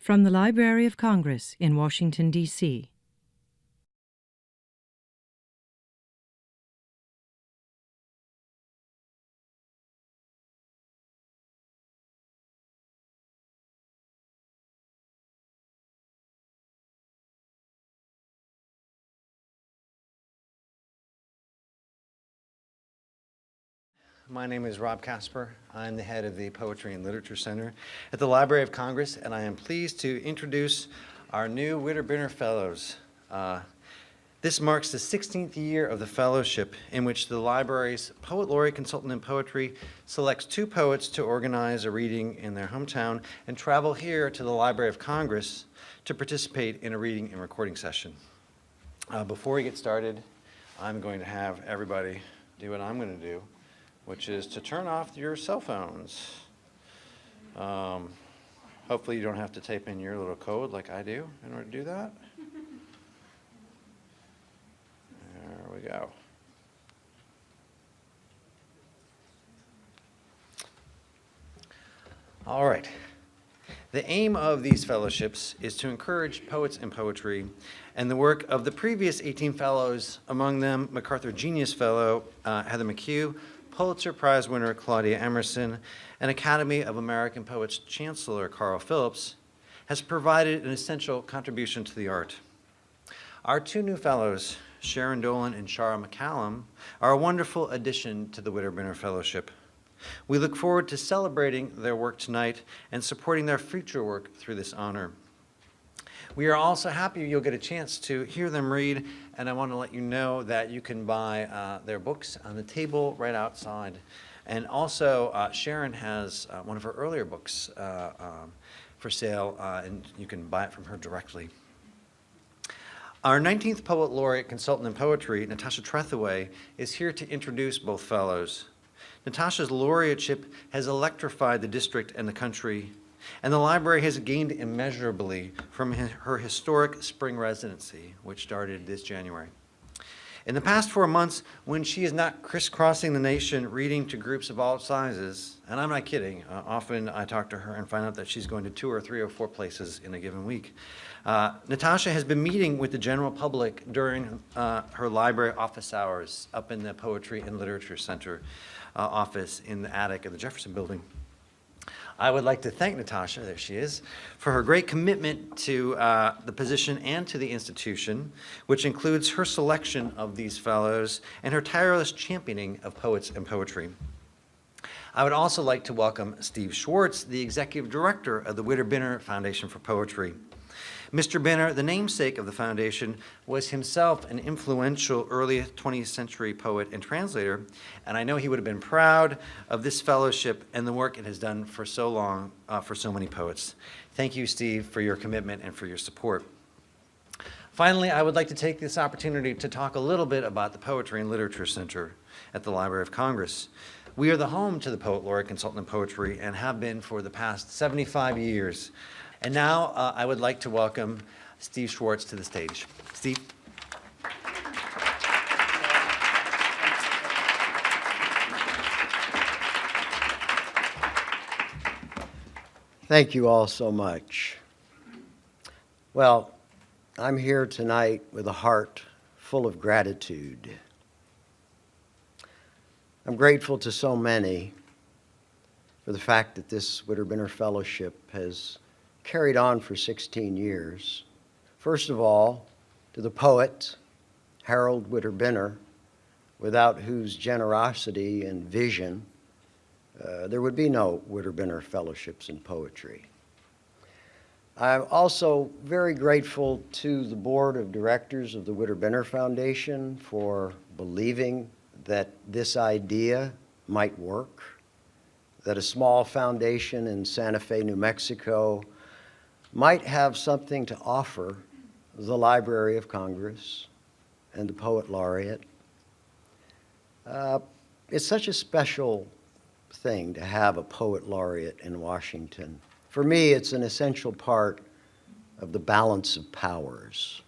From the Library of Congress in Washington, D.C. My name is Rob Casper. I'm the head of the Poetry and Literature Center at the Library of Congress, and I am pleased to introduce our new Witter Bynner Fellows. This marks the 16th year of the fellowship, in which the library's Poet Laureate Consultant in Poetry selects 2 poets to organize a reading in their hometown and travel here to the Library of Congress to participate in a reading and recording session. Before we get started, I'm going to have everybody do what I'm going to do, which is to turn off your cell phones. Hopefully you don't have to type in your little code like I do in order to do that. There we go. All right. The aim of these fellowships is to encourage poets and poetry, and the work of the previous 18 fellows, among them MacArthur Genius Fellow Heather McHugh, Pulitzer Prize winner Claudia Emerson, and Academy of American Poets Chancellor Carl Phillips, has provided an essential contribution to the art. Our 2 new fellows, Sharon, Dolin, and Shara McCallum, are a wonderful addition to the Witter Bynner Fellowship. We look forward to celebrating their work tonight and supporting their future work through this honor. We are also happy you'll get a chance to hear them read, and I want to let you know that you can buy their books on the table right outside. And also, Sharon has one of her earlier books for sale, and you can buy it from her directly. Our 19th Poet Laureate Consultant in Poetry, Natasha Trethewey, is here to introduce both fellows. Natasha's laureateship has electrified the district and the country, and the library has gained immeasurably from her historic spring residency, which started this January. In the past 4 months, when she is not crisscrossing the nation reading to groups of all sizes, and I'm not kidding, often I talk to her and find out that she's going to 2 or 3 or 4 places in a given week. Natasha has been meeting with the general public during her library office hours up in the Poetry and Literature Center office in the attic of the Jefferson Building. I would like to thank Natasha, there she is, for her great commitment to the position and to the institution, which includes her selection of these fellows and her tireless championing of poets and poetry. I would also like to welcome Steve Schwartz, the Executive Director of the Witter Bynner Foundation for Poetry. Mr. Bynner, the namesake of the foundation, was himself an influential early 20th century poet and translator, and I know he would have been proud of this fellowship and the work it has done for so long for so many poets. Thank you, Steve, for your commitment and for your support. Finally, I would like to take this opportunity to talk a little bit about the Poetry and Literature Center at the Library of Congress. We are the home to the Poet Laureate Consultant in Poetry and have been for the past 75 years. And now I would like to welcome Steve Schwartz to the stage. Steve. Thank you all so much. Well, I'm here tonight with a heart full of gratitude. I'm grateful to so many for the fact that this Witter Bynner Fellowship has carried on for 16 years. First of all, to the poet, Harold Witter Bynner, without whose generosity and vision there would be no Witter Bynner Fellowships in Poetry. I'm also very grateful to the Board of Directors of the Witter Bynner Foundation for believing that this idea might work, that a small foundation in Santa Fe, New Mexico might have something to offer the Library of Congress and the Poet Laureate. It's such a special thing to have a Poet Laureate in Washington. For me, it's an essential part of the balance of powers.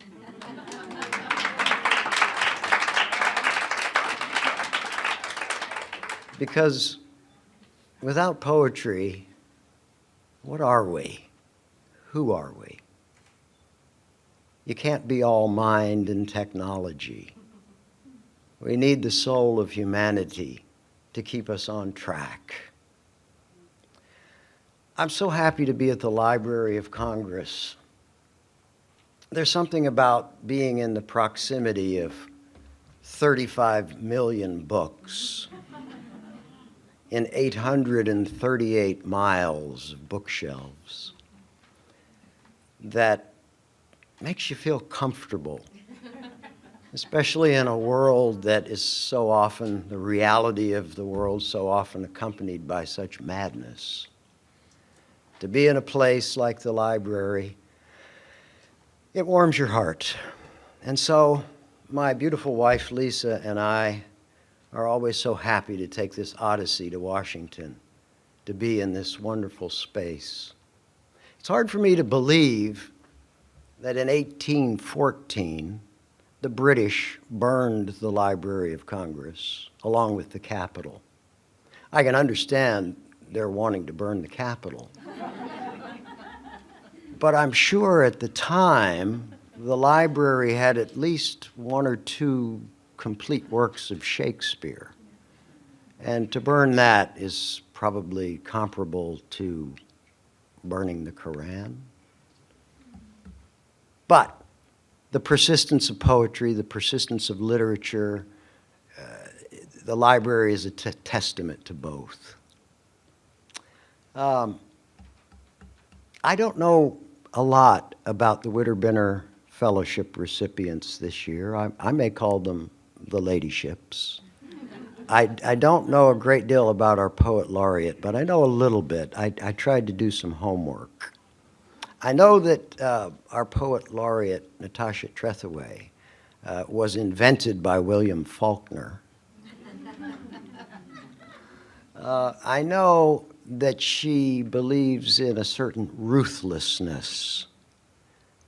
Because without poetry, what are we? who are we? You can't be all mind and technology. We need the soul of humanity to keep us on track. I'm so happy to be at the Library of Congress. There's something about being in the proximity of 35 million books in 838 miles of bookshelves that makes you feel comfortable, especially in a world that is so often, the reality of the world so often accompanied by such madness. To be in a place like the library, it warms your heart. And so my beautiful wife, Lisa, and I are always so happy to take this odyssey to Washington, to be in this wonderful space. It's hard for me to believe that in 1814, the British burned the Library of Congress along with the Capitol. I can understand their wanting to burn the Capitol. But I'm sure at the time, the library had at least one or two complete works of Shakespeare. And to burn that is probably comparable to burning the Quran. But the persistence of poetry, the persistence of literature, the library is a testament to both. I don't know a lot about the Witter Bynner Fellowship recipients this year. I may call them the ladyships. I don't know a great deal about our Poet Laureate, but I know a little bit. I tried to do some homework. I know that our Poet Laureate, Natasha Trethewey, was invented by William Faulkner. I know that she believes in a certain ruthlessness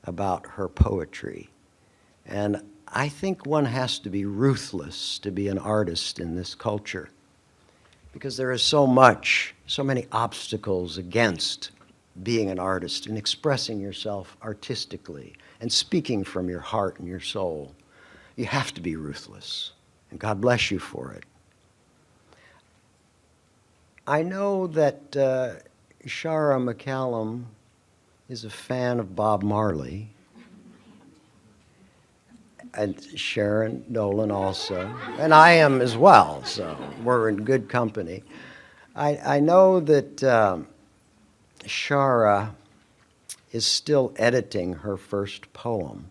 about her poetry. And I think one has to be ruthless to be an artist in this culture, because there is so many obstacles against being an artist and expressing yourself artistically and speaking from your heart and your soul. You have to be ruthless, and God bless you for it. I know that Shara McCallum is a fan of Bob Marley, and Sharon, Dolin also, and I am as well, so we're in good company. I know that Shara is still editing her first poem.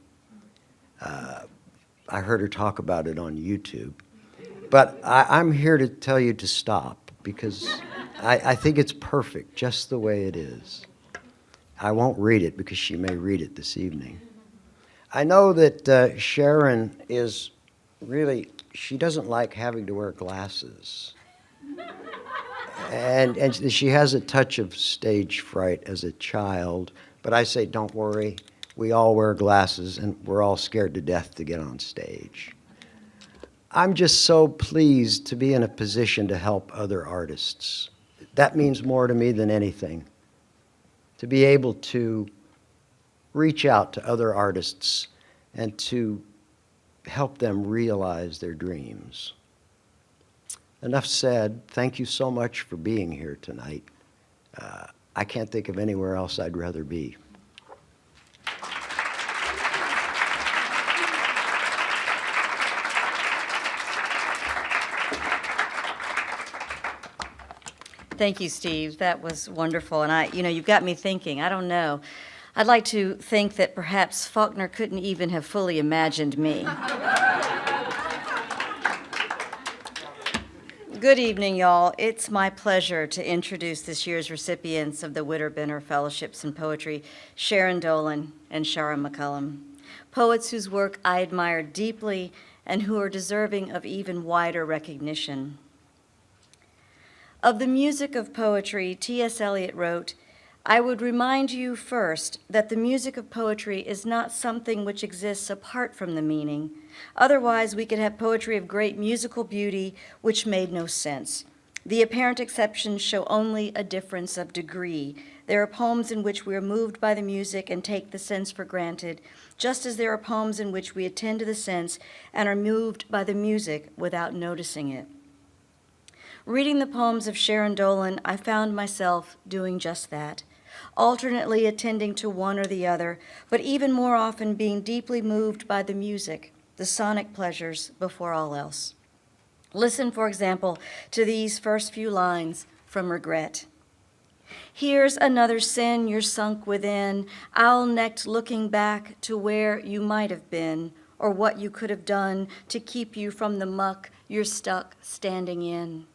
I heard her talk about it on YouTube. But I'm here to tell you to stop, because I think it's perfect just the way it is. I won't read it because she may read it this evening. I know that Sharon is really, she doesn't like having to wear glasses. And she has a touch of stage fright as a child, but I say, don't worry, we all wear glasses and we're all scared to death to get on stage. I'm just so pleased to be in a position to help other artists. That means more to me than anything. To be able to reach out to other artists and to help them realize their dreams. Enough said. Thank you so much for being here tonight. I can't think of anywhere else I'd rather be. Thank you, Steve. That was wonderful. And you've got me thinking. I don't know. I'd like to think that perhaps Faulkner couldn't even have fully imagined me. Good evening, y'all. It's my pleasure to introduce this year's recipients of the Witter Bynner Fellowships in Poetry, Sharon Dolin and Shara McCallum, poets whose work I admire deeply and who are deserving of even wider recognition. Of the music of poetry, T.S. Eliot wrote, "I would remind you first that the music of poetry is not something which exists apart from the meaning. Otherwise, we could have poetry of great musical beauty which made no sense. The apparent exceptions show only a difference of degree. There are poems in which we are moved by the music and take the sense for granted, just as there are poems in which we attend to the sense and are moved by the music without noticing it. Reading the poems of Sharon Dolin, I found myself doing just that, alternately attending to one or the other, but even more often being deeply moved by the music, the sonic pleasures before all else. Listen, for example, to these first few lines from Regret. Here's another sin you're sunk within, owl-necked looking back to where you might have been, or what you could have done to keep you from the muck you're stuck standing in.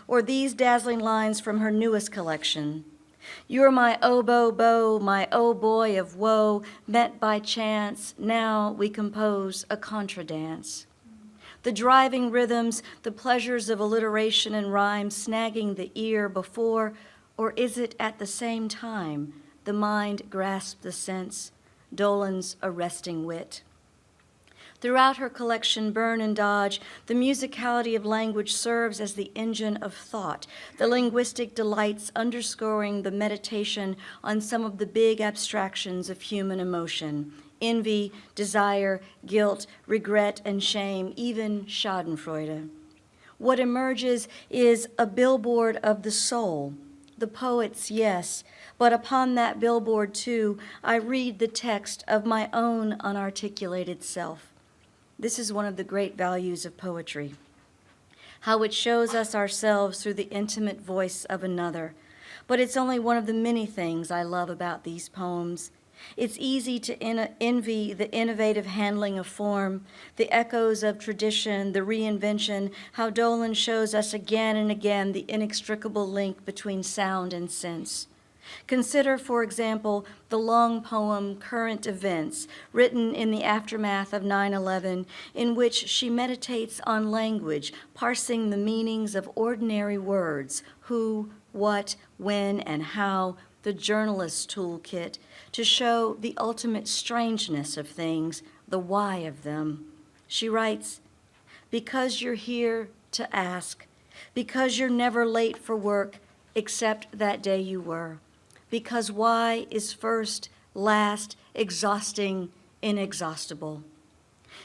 Or these dazzling lines from her newest collection. You're my oboe bow, my oh boy of woe, met by chance, now we compose a contradance. The driving rhythms, the pleasures of alliteration and rhyme snagging the ear before, or is it at the same time, the mind grasps the sense, Dolin's arresting wit. Throughout her collection, Burn and Dodge, the musicality of language serves as the engine of thought, the linguistic delights underscoring the meditation on some of the big abstractions of human emotion, envy, desire, guilt, regret, and shame, even schadenfreude. What emerges is a billboard of the soul, the poet's, yes, but upon that billboard, too, I read the text of my own unarticulated self. This is one of the great values of poetry, how it shows us ourselves through the intimate voice of another. But it's only one of the many things I love about these poems. It's easy to envy the innovative handling of form, the echoes of tradition, the reinvention, how Dolin shows us again and again the inextricable link between sound and sense. Consider, for example, the long poem Current Events, written in the aftermath of 9/11, in which she meditates on language, parsing the meanings of ordinary words, who, what, when, and how, the journalist's toolkit, to show the ultimate strangeness of things, the why of them. She writes, because you're here to ask, because you're never late for work, except that day you were, because why is first, last, exhausting, inexhaustible.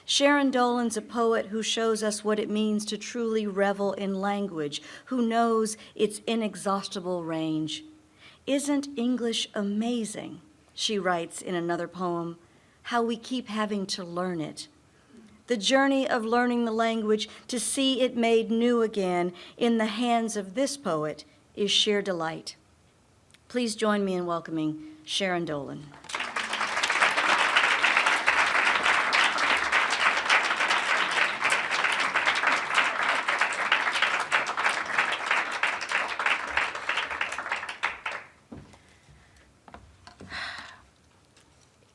Sharon Dolin's a poet who shows us what it means to truly revel in language, who knows its inexhaustible range. Isn't English amazing? She writes in another poem, how we keep having to learn it. The journey of learning the language to see it made new again in the hands of this poet is sheer delight. Please join me in welcoming Sharon Dolin.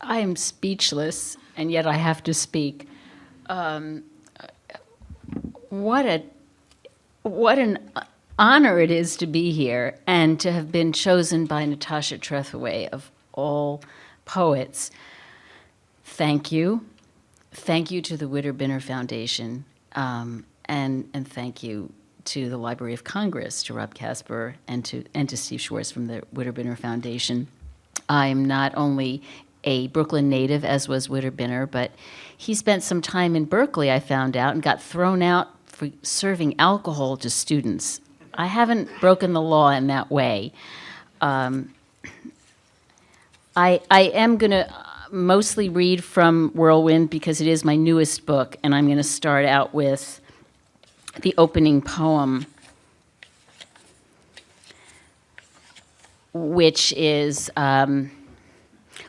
I am speechless, and yet I have to speak. What an honor it is to be here and to have been chosen by Natasha Trethewey, of all poets. Thank you. Thank you to the Witter Bynner Foundation, and thank you to the Library of Congress, to Rob Casper, and to Steve Schwartz from the Witter Bynner Foundation. I'm not only a Brooklyn native, as was Witter Bynner, but he spent some time in Berkeley, I found out, and got thrown out for serving alcohol to students. I haven't broken the law in that way. I am going to mostly read from Whirlwind because it is my newest book, and I'm going to start out with the opening poem, which is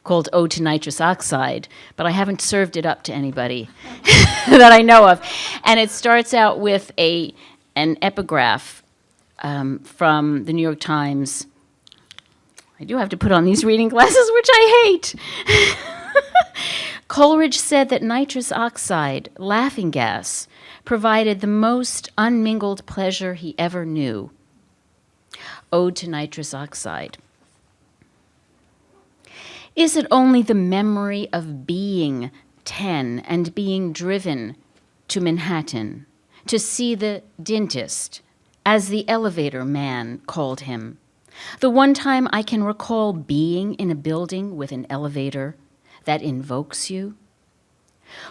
called Ode to Nitrous Oxide, but I haven't served it up to anybody that I know of. And it starts out with an epigraph from the New York Times. I do have to put on these reading glasses, which I hate. Coleridge said that nitrous oxide, laughing gas, provided the most unmingled pleasure he ever knew. Ode to Nitrous Oxide. Is it only the memory of being 10 and being driven to Manhattan to see the dentist as the elevator man called him. The one time I can recall being in a building with an elevator that invokes you?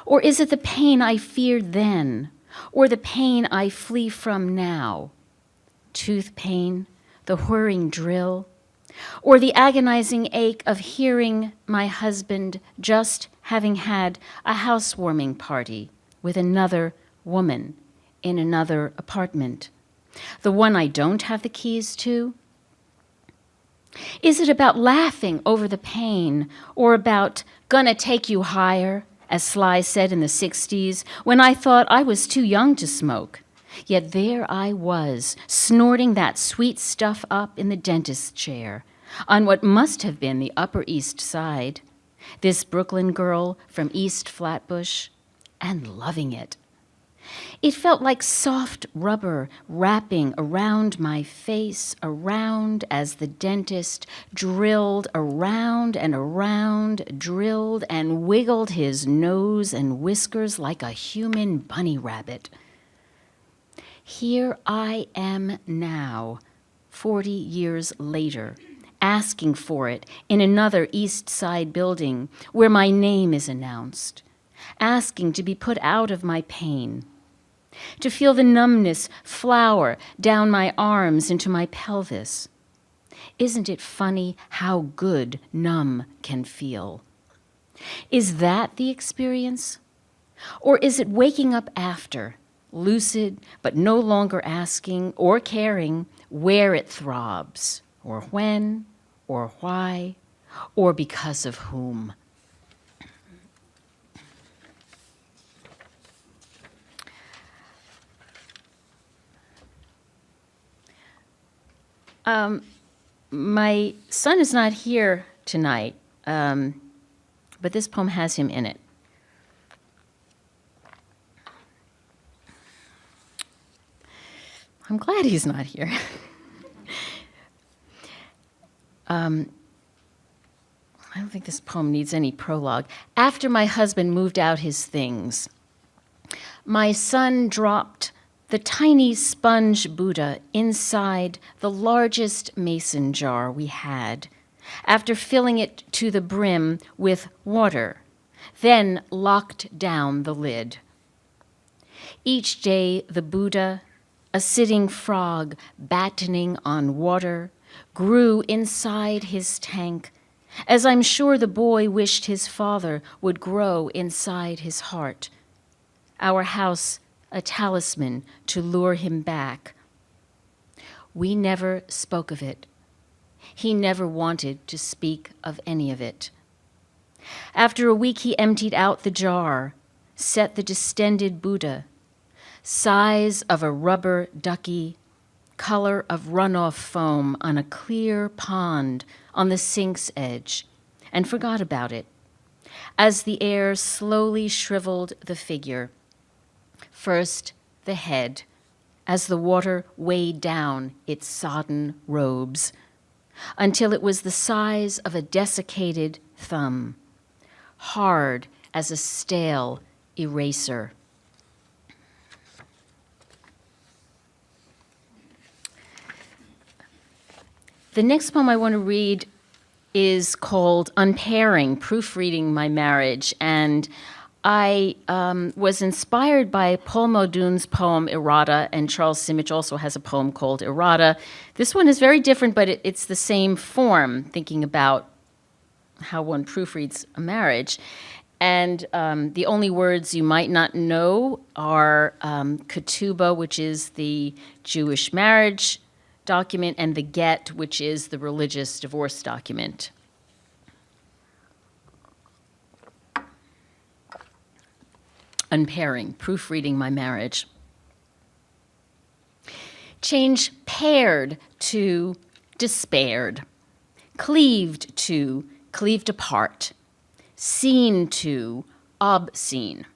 Or is it the pain I feared then, or the pain I flee from now? Tooth pain, the whirring drill, or the agonizing ache of hearing my husband just having had a housewarming party with another woman in another apartment, the one I don't have the keys to? Is it about laughing over the pain, or about gonna take you higher, as Sly said in the 60s, when I thought I was too young to smoke? Yet there I was, snorting that sweet stuff up in the dentist's chair, on what must have been the Upper East Side, this Brooklyn girl from East Flatbush, and loving it. It felt like soft rubber wrapping around my face, around as the dentist drilled around and around, drilled and wiggled his nose and whiskers like a human bunny rabbit. Here I am now, 40 years later, asking for it in another East Side building where my name is announced, asking to be put out of my pain, to feel the numbness flower down my arms into my pelvis. Isn't it funny how good numb can feel? Is that the experience? Or is it waking up after, lucid but no longer asking or caring where it throbs, or when, or why, or because of whom? My son is not here tonight, but this poem has him in it. I'm glad he's not here. I don't think this poem needs any prologue. After my husband moved out his things, my son dropped the tiny sponge Buddha inside the largest mason jar we had, after filling it to the brim with water, then locked down the lid. Each day the Buddha, a sitting frog battening on water, grew inside his tank, as I'm sure the boy wished his father would grow inside his heart. Our house a talisman to lure him back. We never spoke of it. He never wanted to speak of any of it. After a week, he emptied out the jar, set the distended Buddha, size of a rubber ducky, color of runoff foam on a clear pond on the sink's edge, and forgot about it, as the air slowly shriveled the figure. First, the head, as the water weighed down its sodden robes, until it was the size of a desiccated thumb, hard as a stale eraser. The next poem I want to read is called Unpairing, Proofreading My Marriage, and I was inspired by Paul Muldoon's poem Errata, and Charles Simic also has a poem called Errata. This one is very different, but it's the same form, thinking about how one proofreads a marriage. And the only words you might not know are ketubah, which is the Jewish marriage document, and the get, which is the religious divorce document. Unpairing, proofreading my marriage. Change paired to despaired, cleaved to cleaved apart, seen to obscene,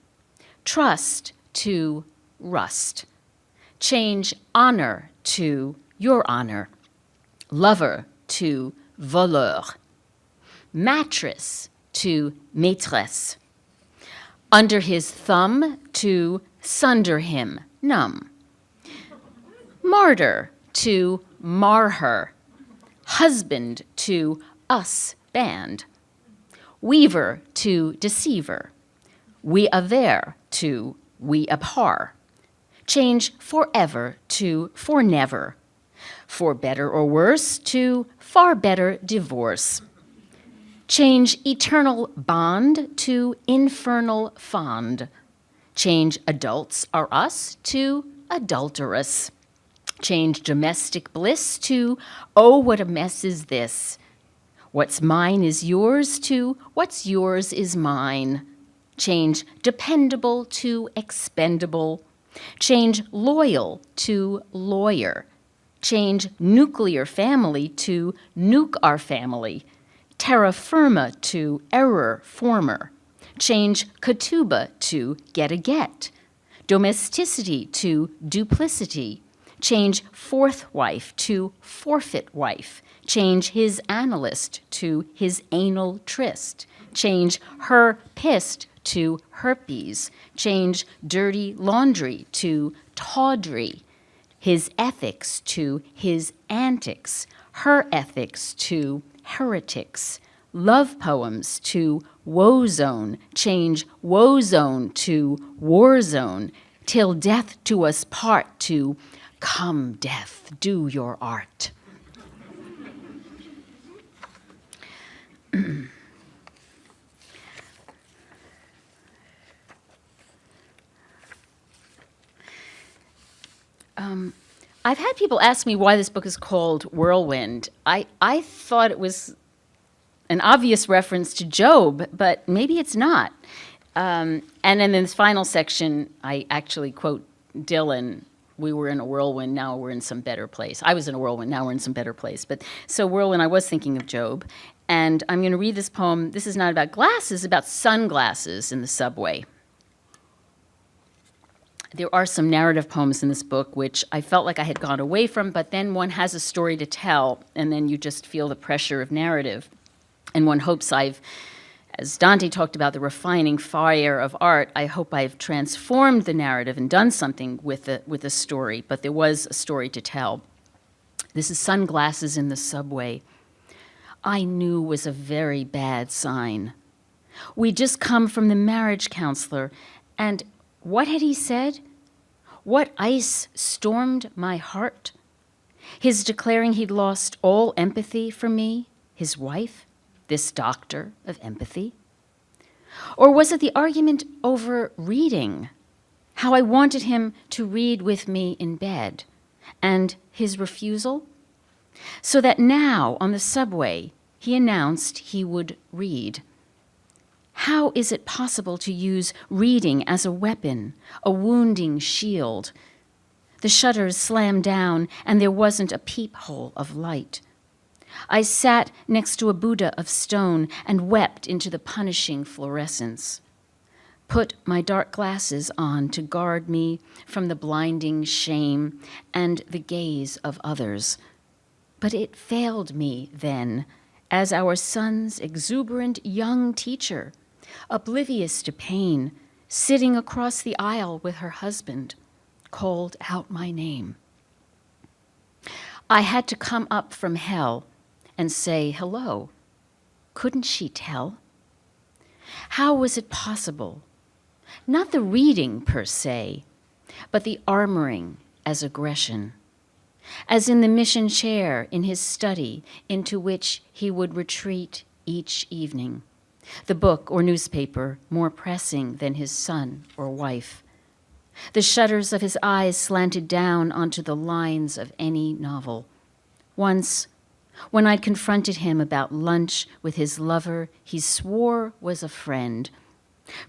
trust to rust. Change honor to your honor, lover to voleur, mattress to maîtresse, under his thumb to sunder him, numb, martyr to mar her, husband to us band, weaver to deceiver, we aver to we abhor, change forever to for never, for better or worse to far better divorce, change eternal bond to infernal fond, change adults are us to adulterous, change domestic bliss to oh, what a mess is this, what's mine is yours to what's yours is mine, change dependable to expendable, change loyal to lawyer, change nuclear family to nuke our family, terra firma to error former, change ketubah to get a get, domesticity to duplicity, change fourth wife to forfeit wife, change his analyst to his anal tryst, change her pissed to herpes, change dirty laundry to tawdry, his ethics to his antics, her ethics to heretics, love poems to woe zone, change woe zone to war zone, till death to us part to come death, do your art. I've had people ask me why this book is called Whirlwind. I thought it was an obvious reference to Job, but maybe it's not. And in this final section, I actually quote Dolin, we were in a whirlwind, now we're in some better place. I was in a whirlwind, now we're in some better place. But so whirlwind, I was thinking of Job. And I'm going to read this poem. This is not about glasses, about sunglasses in the subway. There are some narrative poems in this book which I felt like I had gone away from, but then one has a story to tell, and then you just feel the pressure of narrative. And one hopes as Dante talked about the refining fire of art, I hope I've transformed the narrative and done something with a story, but there was a story to tell. This is Sunglasses in the Subway. I knew was a very bad sign. We'd just come from the marriage counselor, and what had he said? What ice stormed my heart? His declaring he'd lost all empathy for me, his wife, this doctor of empathy? Or was it the argument over reading? How I wanted him to read with me in bed, and his refusal? So that now, on the subway, he announced he would read. How is it possible to use reading as a weapon, a wounding shield? The shutters slammed down, and there wasn't a peephole of light. I sat next to a Buddha of stone and wept into the punishing fluorescence. Put my dark glasses on to guard me from the blinding shame and the gaze of others. But it failed me then, as our son's exuberant young teacher, oblivious to pain, sitting across the aisle with her husband, called out my name. I had to come up from hell and say hello. Couldn't she tell? How was it possible? Not the reading per se, but the armoring as aggression, as in the mission chair in his study into which he would retreat each evening, the book or newspaper more pressing than his son or wife. The shutters of his eyes slanted down onto the lines of any novel. Once, when I'd confronted him about lunch with his lover he swore was a friend,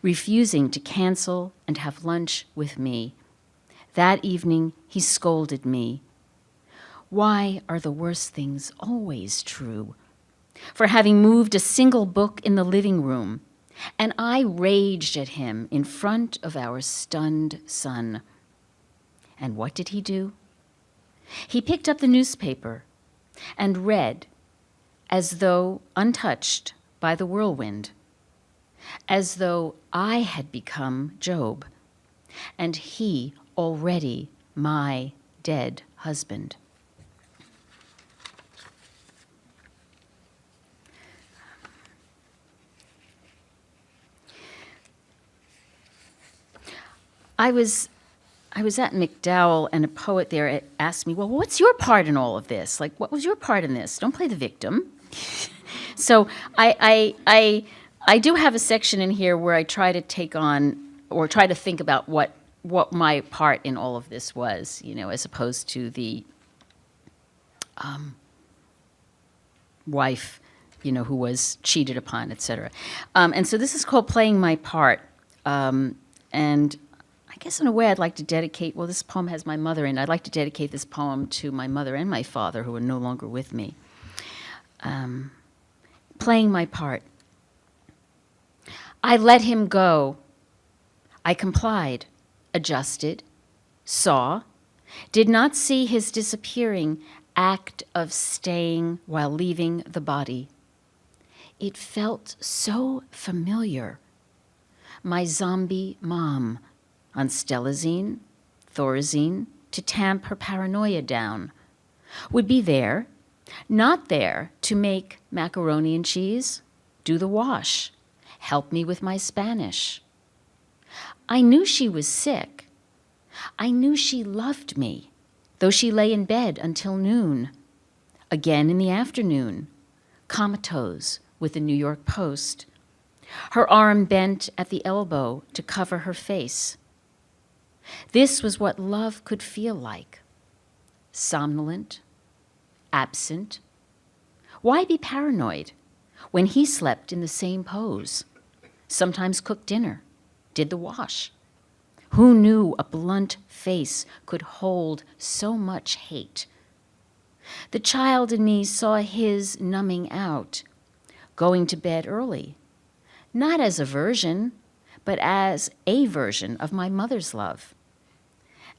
refusing to cancel and have lunch with me, that evening he scolded me. Why are the worst things always true? For having moved a single book in the living room, and I raged at him in front of our stunned son. And what did he do? He picked up the newspaper and read, as though untouched by the whirlwind, as though I had become Job, and he already my dead husband. I was at McDowell, and a poet there asked me, well, what's your part in all of this? Like, what was your part in this? Don't play the victim. So I do have a section in here where I try to take on, or try to think about what my part in all of this was, as opposed to the wife, who was cheated upon, etc. And so this is called Playing My Part. And I guess in a way I'd like to dedicate, well, this poem has my mother in it. I'd like to dedicate this poem to my mother and my father, who are no longer with me. Playing my part. I let him go. I complied, adjusted, saw, did not see his disappearing act of staying while leaving the body. It felt so familiar. My zombie mom, on Stelazine, Thorazine, to tamp her paranoia down, would be there, not there to make macaroni and cheese, do the wash, help me with my Spanish. I knew she was sick. I knew she loved me, though she lay in bed until noon. Again in the afternoon, comatose with the New York Post, her arm bent at the elbow to cover her face. This was what love could feel like. Somnolent, absent. Why be paranoid when he slept in the same pose, sometimes cooked dinner, did the wash? Who knew a blunt face could hold so much hate? The child in me saw his numbing out, going to bed early, not as a version, but as a version of my mother's love.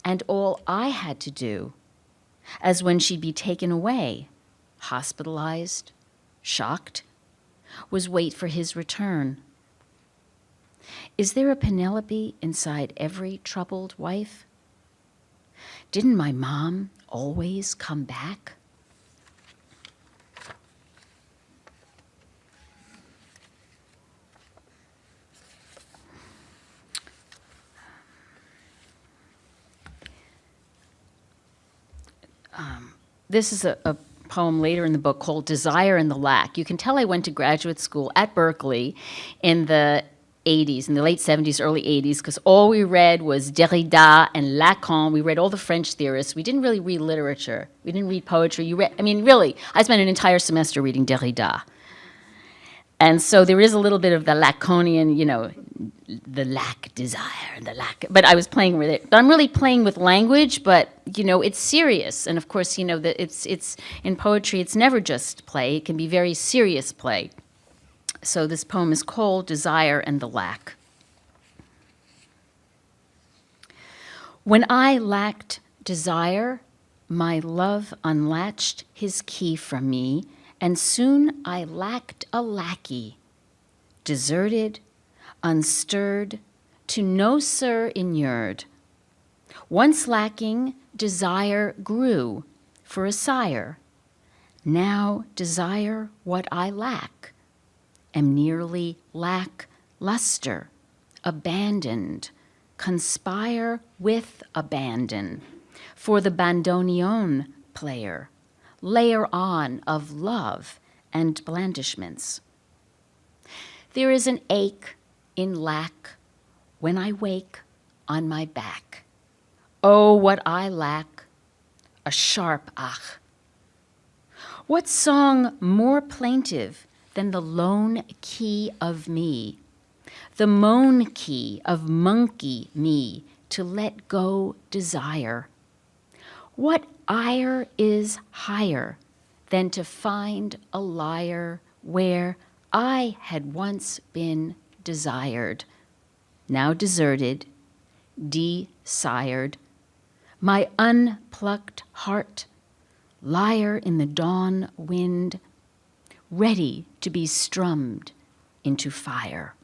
And all I had to do, as when she'd be taken away, hospitalized, shocked, was wait for his return. Is there a Penelope inside every troubled wife? Didn't my mom always come back? This is a poem later in the book called Desire and the Lack. You can tell I went to graduate school at Berkeley in the 80s, in the late 70s, early 80s, because all we read was Derrida and Lacan. We read all the French theorists. We didn't really read literature. We didn't read poetry. Really, I spent an entire semester reading Derrida. And so there is a little bit of the Lacanian, the lack desire and the lack. But I was playing with it. But I'm really playing with language, but, it's serious. And of course, that it's in poetry, it's never just play. It can be very serious play. So this poem is called Desire and the Lack. When I lacked desire, my love unlatched his key from me, and soon I lacked a lackey, deserted, unstirred, to no sir inured. Once lacking, desire grew for a sire. Now desire what I lack, am nearly lack luster, abandoned, conspire with abandon, for the bandoneon player, layer on of love and blandishments. There is an ache in lack when I wake on my back. Oh, what I lack, a sharp ach. What song more plaintive than the lone key of me, the moan key of monkey me, to let go desire? What ire is higher than to find a lyre where I had once been desired, now deserted, desired, my unplucked heart, lyre in the dawn wind, ready to be strummed into fire.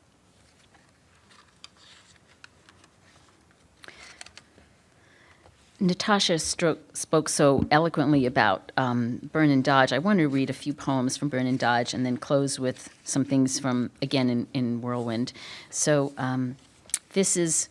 Natasha spoke so eloquently about Burn and Dodge. I want to read a few poems from Burn and Dodge and then close with some things from, again, in Whirlwind. So this is,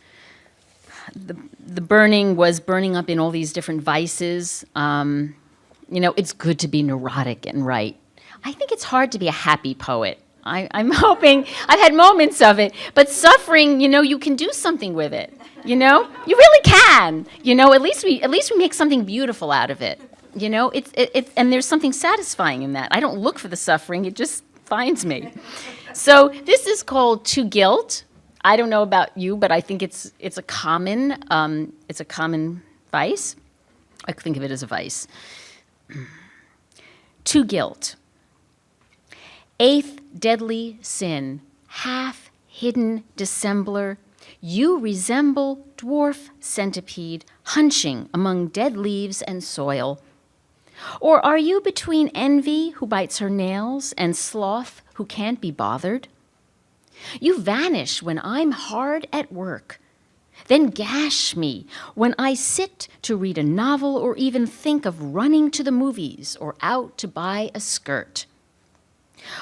the burning was burning up in all these different vices. It's good to be neurotic and right. I think it's hard to be a happy poet. I'm hoping, I've had moments of it, but suffering, you can do something with it. You really can. At least we make something beautiful out of it. It's and there's something satisfying in that. I don't look for the suffering; it just finds me. So this is called To Guilt. I don't know about you, but I think it's a common vice. I think of it as a vice. To Guilt. Eighth deadly sin, half hidden dissembler. You resemble dwarf centipede hunching among dead leaves and soil. Or are you between envy, who bites her nails, and sloth, who can't be bothered? You vanish when I'm hard at work, then gash me when I sit to read a novel or even think of running to the movies or out to buy a skirt.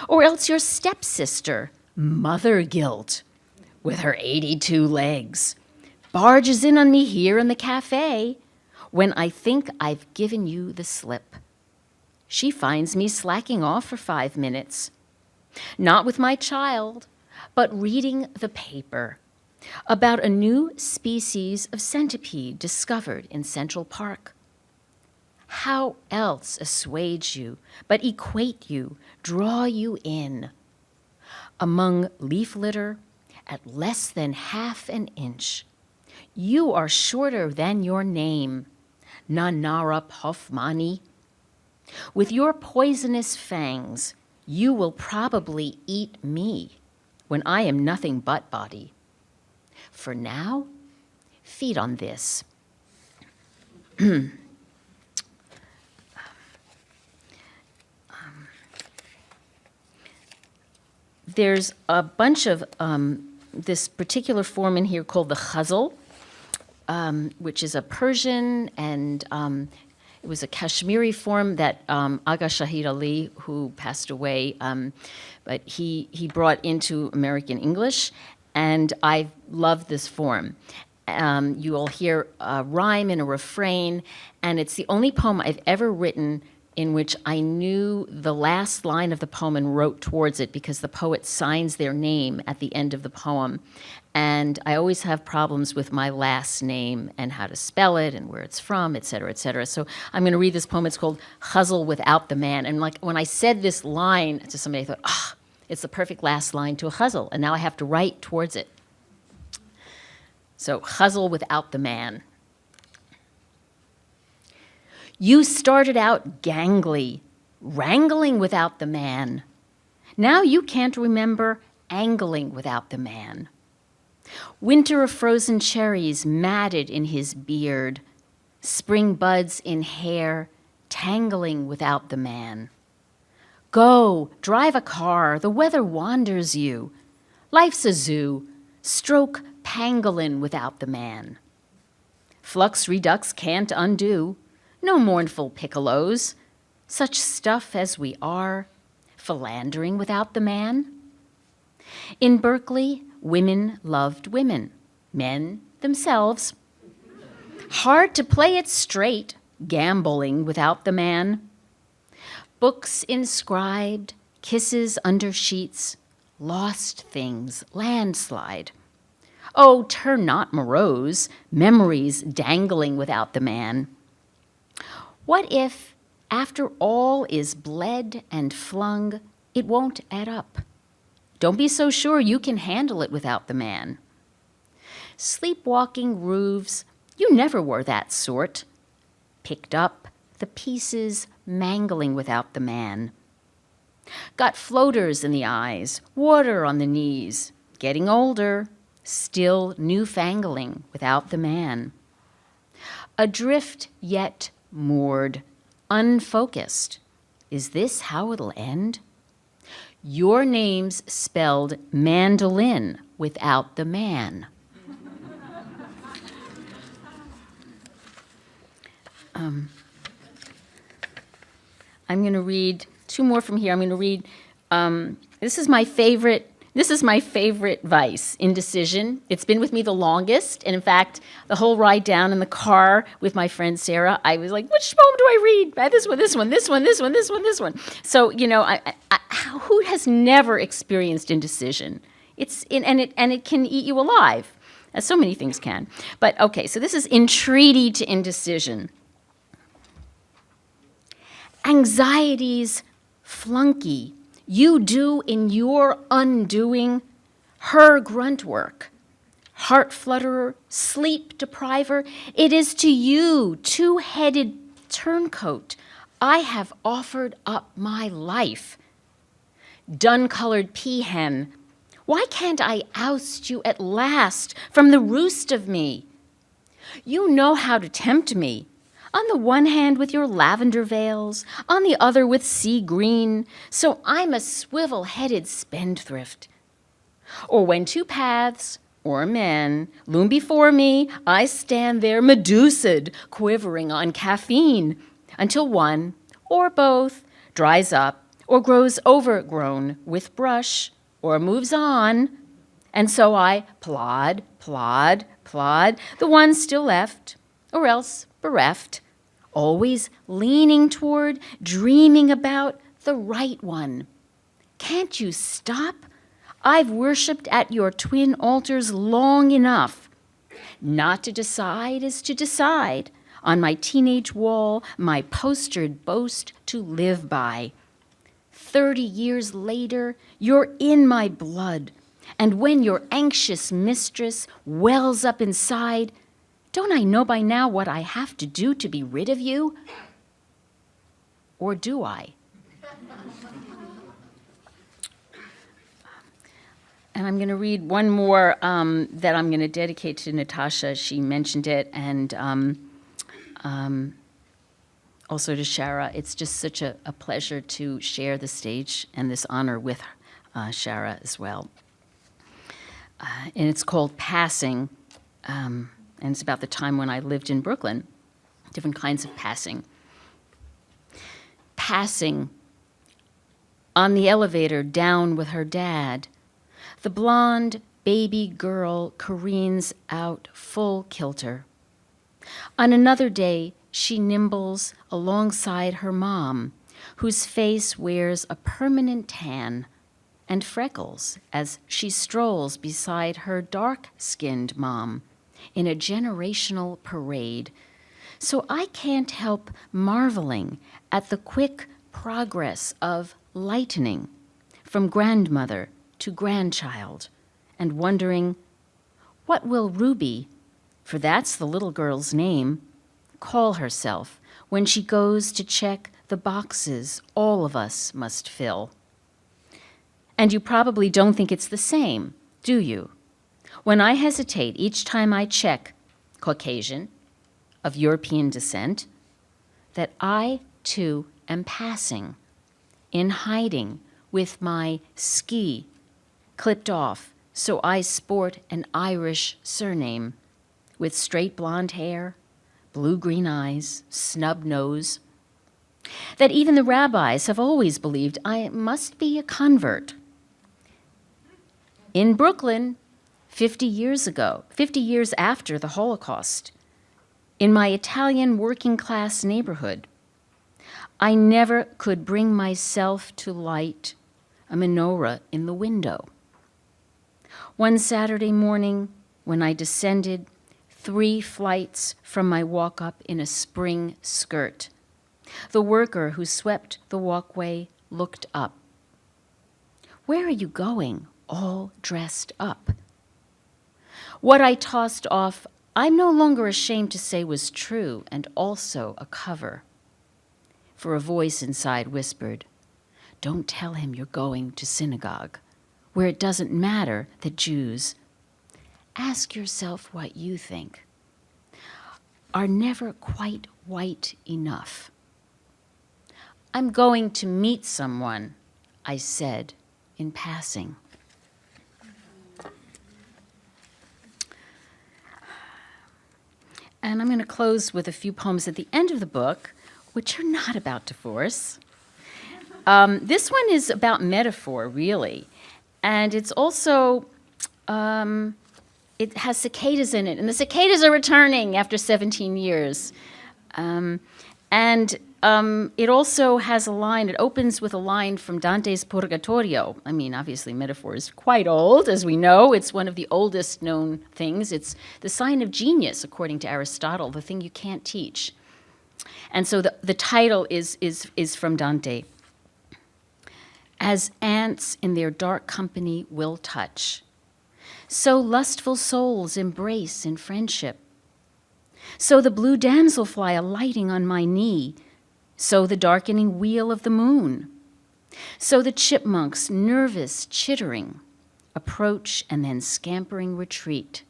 Or else your stepsister, Mother Guilt, with her 82 legs, barges in on me here in the cafe when I think I've given you the slip. She finds me slacking off for 5 minutes, not with my child, but reading the paper about a new species of centipede discovered in Central Park. How else assuage you, but equate you, draw you in? Among leaf litter, at less than half an inch, you are shorter than your name, Nanara Hoffmani. With your poisonous fangs, you will probably eat me when I am nothing but body. For now, feed on this. There's a bunch of this particular form in here called the Huzzle, which is a Persian, and it was a Kashmiri form that Aga Shahid Ali, who passed away, but he brought into American English, and I love this form. You will hear a rhyme and a refrain, and it's the only poem I've ever written in which I knew the last line of the poem and wrote towards it, because the poet signs their name at the end of the poem. And I always have problems with my last name and how to spell it and where it's from, et cetera, et cetera. So I'm going to read this poem. It's called Huzzle Without the Man. And like when I said this line to somebody, I thought, it's the perfect last line to a Huzzle. And now I have to write towards it. So Huzzle Without the Man. You started out gangly, wrangling without the man. Now you can't remember angling without the man. Winter of frozen cherries matted in his beard, spring buds in hair tangling without the man. Go, drive a car, the weather wanders you. Life's a zoo, stroke pangolin without the man. Flux redux can't undo. No mournful piccolos, such stuff as we are, philandering without the man. In Berkeley, women loved women, men themselves. Hard to play it straight, gambling without the man. Books inscribed, kisses under sheets, lost things, landslide. Oh, turn not morose, memories dangling without the man. What if, after all is bled and flung, it won't add up? Don't be so sure you can handle it without the man. Sleepwalking roofs, you never were that sort. Picked up, the pieces mangling without the man. Got floaters in the eyes, water on the knees. Getting older, still newfangling without the man. Adrift yet moored, unfocused. Is this how it'll end? Your name's spelled mandolin without the man. I'm going to read two more from here. I'm going to read, this is my favorite vice, Indecision. It's been with me the longest, and in fact, the whole ride down in the car with my friend Sarah, I was like, which poem do I read? This one, this one, this one, this one, this one, this one. So, who has never experienced indecision? And it can eat you alive, as so many things can. But okay, so this is Entreaty to Indecision. Anxiety's flunky, you do in your undoing her grunt work. Heart flutterer, sleep depriver, it is to you, two-headed turncoat, I have offered up my life. Dun-colored peahen, why can't I oust you at last from the roost of me? You know how to tempt me. On the one hand with your lavender veils, on the other with sea green, so I'm a swivel-headed spendthrift. Or when two paths, or men, loom before me, I stand there medusa'd, quivering on caffeine, until one, or both, dries up, or grows overgrown with brush, or moves on, and so I plod, plod, plod, the one still left, or else bereft, always leaning toward, dreaming about the right one. Can't you stop? I've worshipped at your twin altars long enough. Not to decide is to decide. On my teenage wall, my postered boast to live by. 30 years later, you're in my blood, and when your anxious mistress wells up inside, don't I know by now what I have to do to be rid of you? Or do I? And I'm going to read one more that I'm going to dedicate to Natasha. She mentioned it, and also to Shara. It's just such a pleasure to share the stage and this honor with Shara as well. And it's called Passing. And it's about the time when I lived in Brooklyn, different kinds of passing. Passing on the elevator down with her dad. The blonde baby girl careens out full kilter. On another day, she nimbles alongside her mom, whose face wears a permanent tan and freckles as she strolls beside her dark-skinned mom in a generational parade. So I can't help marveling at the quick progress of lightening from grandmother to grandchild, and wondering, what will Ruby, for that's the little girl's name, call herself when she goes to check the boxes all of us must fill? And you probably don't think it's the same, do you? When I hesitate each time I check Caucasian, of European descent, that I too am passing, in hiding with my ski clipped off so I sport an Irish surname, with straight blonde hair, blue-green eyes, snub nose, that even the rabbis have always believed I must be a convert. In Brooklyn, 50 years after the Holocaust, in my Italian working-class neighborhood, I never could bring myself to light a menorah in the window. One Saturday morning, when I descended 3 flights from my walk-up in a spring skirt, the worker who swept the walkway looked up. "Where are you going, all dressed up?" What I tossed off, I'm no longer ashamed to say was true and also a cover. For a voice inside whispered, "Don't tell him you're going to synagogue, where it doesn't matter that Jews, ask yourself what you think, are never quite white enough." "I'm going to meet someone," I said in passing. And I'm going to close with a few poems at the end of the book, which are not about divorce. This one is about metaphor, really. And it's also, it has cicadas in it. And the cicadas are returning after 17 years. It also has a line, it opens with a line from Dante's Purgatorio. I mean, obviously, metaphor is quite old, as we know. It's one of the oldest known things. It's the sign of genius, according to Aristotle, the thing you can't teach. And so the title is from Dante. As ants in their dark company will touch, so lustful souls embrace in friendship. So the blue damselfly alighting on my knee, so the darkening wheel of the moon, so the chipmunks nervous chittering, approach and then scampering retreat.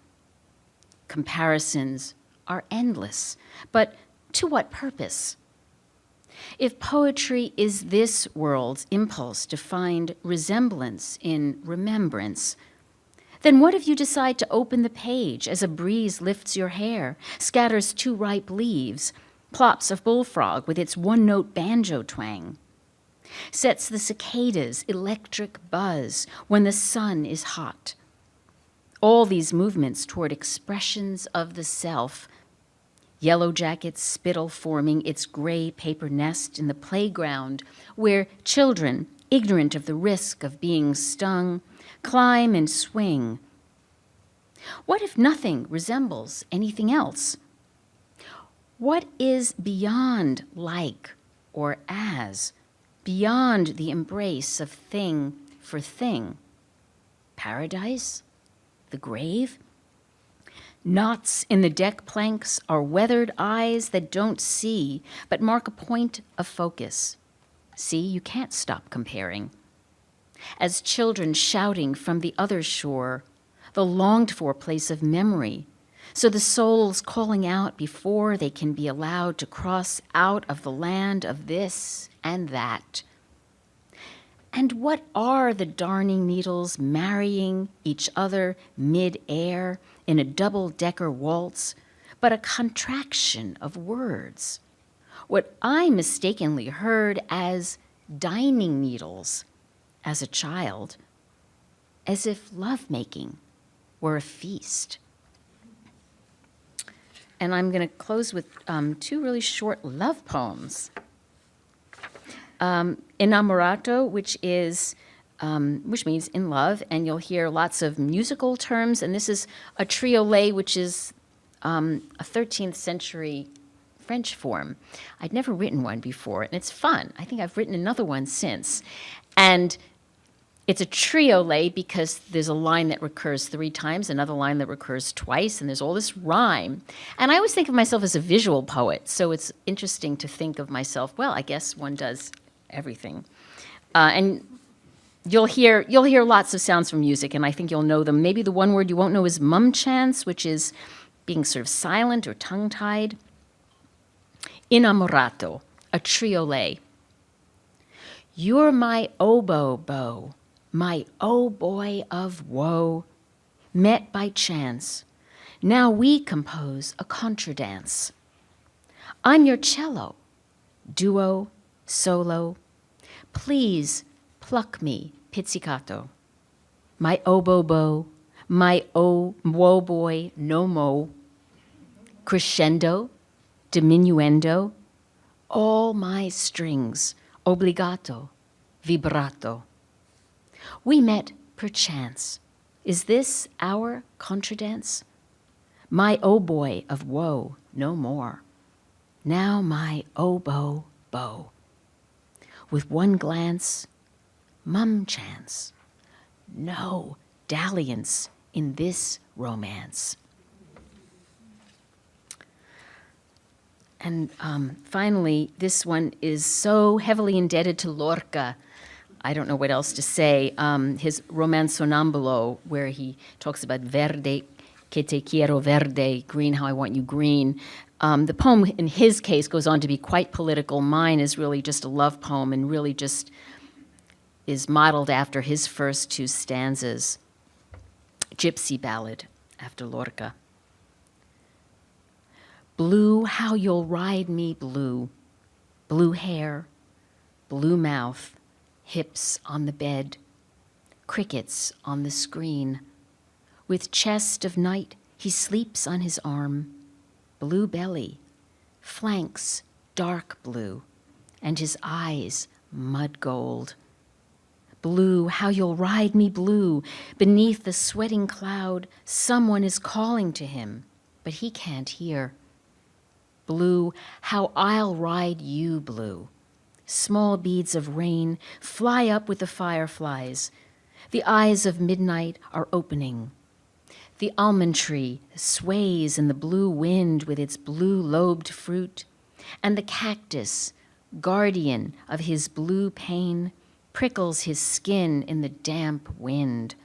Comparisons are endless, but to what purpose? If poetry is this world's impulse to find resemblance in remembrance, then what if you decide to open the page as a breeze lifts your hair, scatters 2 ripe leaves, plops a bullfrog with its one-note banjo twang, sets the cicadas' electric buzz when the sun is hot? All these movements toward expressions of the self, Yellow Jacket's spittle forming its gray paper nest in the playground where children, ignorant of the risk of being stung, climb and swing. What if nothing resembles anything else? What is beyond like or as, beyond the embrace of thing for thing? Paradise? The grave? Knots in the deck planks are weathered eyes that don't see, but mark a point of focus. See, you can't stop comparing. As children shouting from the other shore, the longed-for place of memory, so the souls calling out before they can be allowed to cross out of the land of this and that. And what are the darning needles marrying each other mid-air in a double-decker waltz but a contraction of words? What I mistakenly heard as dining needles as a child, as if lovemaking were a feast. And I'm going to close with 2 really short love poems. Enamorato, which means in love, and you'll hear lots of musical terms. And this is a triolet, which is a 13th century French form. I'd never written one before, and it's fun. I think I've written another one since. And it's a triolet because there's a line that recurs 3 times, another line that recurs twice, and there's all this rhyme. And I always think of myself as a visual poet, so it's interesting to think of myself, well, I guess one does everything. And you'll hear lots of sounds from music, and I think you'll know them. Maybe the one word you won't know is mum chance, which is being sort of silent or tongue-tied. Innamorato, a triolet. You're my oboe bow, my oh boy of woe, met by chance. Now we compose a contradance. I'm your cello, duo, solo. Please pluck me, pizzicato. My oboe bow, my oh woe boy, no mo. Crescendo, diminuendo, all my strings, obbligato, vibrato. We met perchance. Is this our contradance? My oboe of woe, no more. Now my oboe bow. With one glance, mum chance. No dalliance in this romance. And finally, this one is so heavily indebted to Lorca. I don't know what else to say. His Romance Sonambulo, where he talks about verde, que te quiero verde, green, how I want you green. The poem, in his case, goes on to be quite political. Mine is really just a love poem and really just is modeled after his first 2 stanzas. Gypsy ballad after Lorca. Blue, how you'll ride me blue. Blue hair, blue mouth, hips on the bed, crickets on the screen. With chest of night, he sleeps on his arm. Blue belly, flanks dark blue, and his eyes mud gold. Blue, how you'll ride me blue. Beneath the sweating cloud, someone is calling to him, but he can't hear. Blue, how I'll ride you blue. Small beads of rain fly up with the fireflies. The eyes of midnight are opening. The almond tree sways in the blue wind with its blue-lobed fruit, and the cactus, guardian of his blue pain, prickles his skin in the damp wind.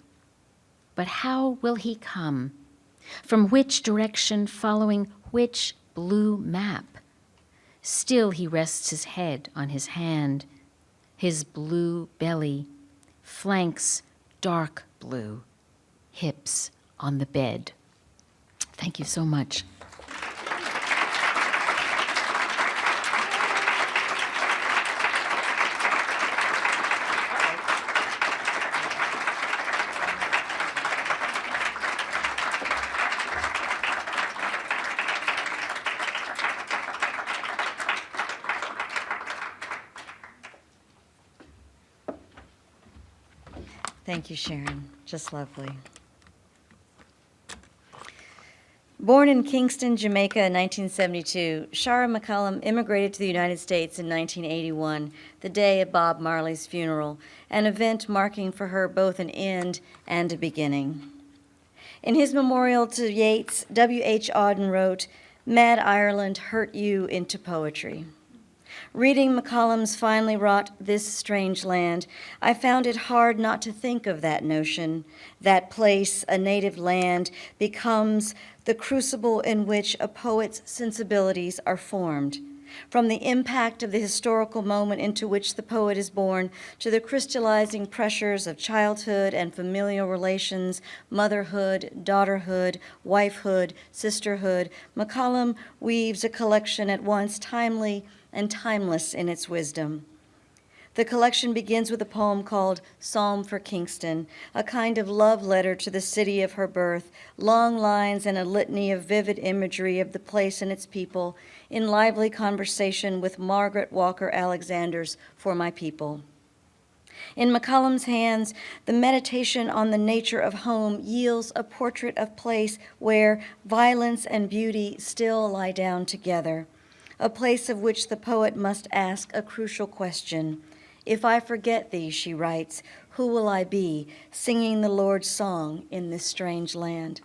But how will he come? From which direction, following which blue map? Still he rests his head on his hand, his blue belly, flanks dark blue, hips on the bed. Thank you so much. Thank you, Sharon. Just lovely. Born in Kingston, Jamaica in 1972, Shara McCallum immigrated to the United States in 1981, the day of Bob Marley's funeral, an event marking for her both an end and a beginning. In his memorial to Yeats, W.H. Auden wrote, "Mad Ireland hurt you into poetry." Reading McCallum's finely wrought This Strange Land, I found it hard not to think of that notion. That place, a native land, becomes the crucible in which a poet's sensibilities are formed. From the impact of the historical moment into which the poet is born to the crystallizing pressures of childhood and familial relations, motherhood, daughterhood, wifehood, sisterhood, McCallum weaves a collection at once timely and timeless in its wisdom. The collection begins with a poem called Psalm for Kingston, a kind of love letter to the city of her birth, long lines and a litany of vivid imagery of the place and its people, in lively conversation with Margaret Walker Alexander's For My People. In McCallum's hands, the meditation on the nature of home yields a portrait of place where violence and beauty still lie down together, a place of which the poet must ask a crucial question. If I forget thee, she writes, who will I be, singing the Lord's song in this strange land?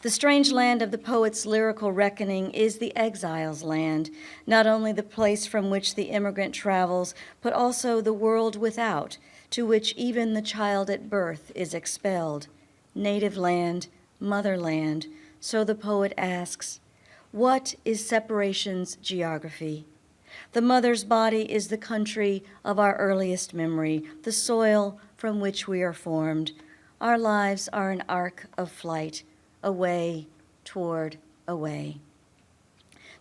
The strange land of the poet's lyrical reckoning is the exile's land, not only the place from which the immigrant travels, but also the world without, to which even the child at birth is expelled. Native land, motherland, so the poet asks, what is separation's geography? The mother's body is the country of our earliest memory, the soil from which we are formed. Our lives are an arc of flight, away, toward, away.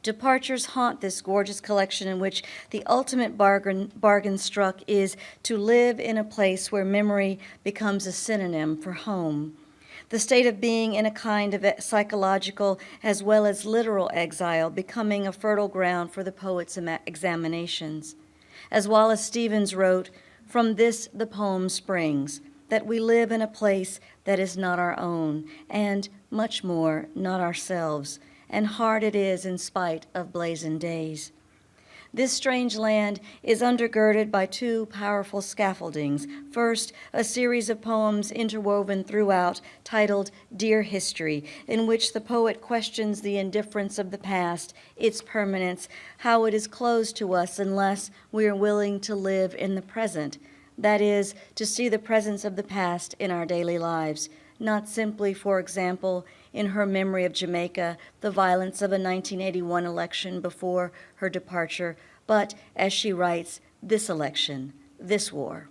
Departures haunt this gorgeous collection in which the ultimate bargain struck is to live in a place where memory becomes a synonym for home. The state of being in a kind of psychological as well as literal exile, becoming a fertile ground for the poet's examinations. As Wallace Stevens wrote, from this the poem springs, that we live in a place that is not our own, and, much more, not ourselves, and hard it is in spite of blazoned days. This strange land is undergirded by two powerful scaffoldings. First, a series of poems interwoven throughout, titled Dear History, in which the poet questions the indifference of the past, its permanence, how it is closed to us unless we are willing to live in the present. That is, to see the presence of the past in our daily lives, not simply, for example, in her memory of Jamaica, the violence of a 1981 election before her departure, but, as she writes, this election, this war.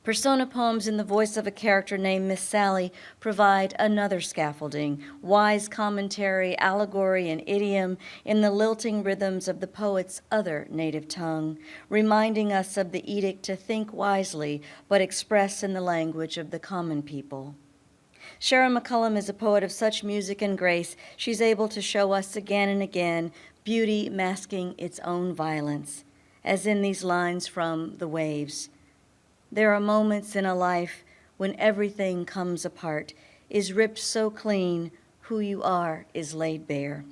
Persona poems in the voice of a character named Miss Sally provide another scaffolding, wise commentary, allegory, and idiom in the lilting rhythms of the poet's other native tongue, reminding us of the edict to think wisely but express in the language of the common people. Sharon McCallum is a poet of such music and grace, she's able to show us again and again beauty masking its own violence, as in these lines from The Waves. There are moments in a life when everything comes apart, is ripped so clean, who you are is laid bare.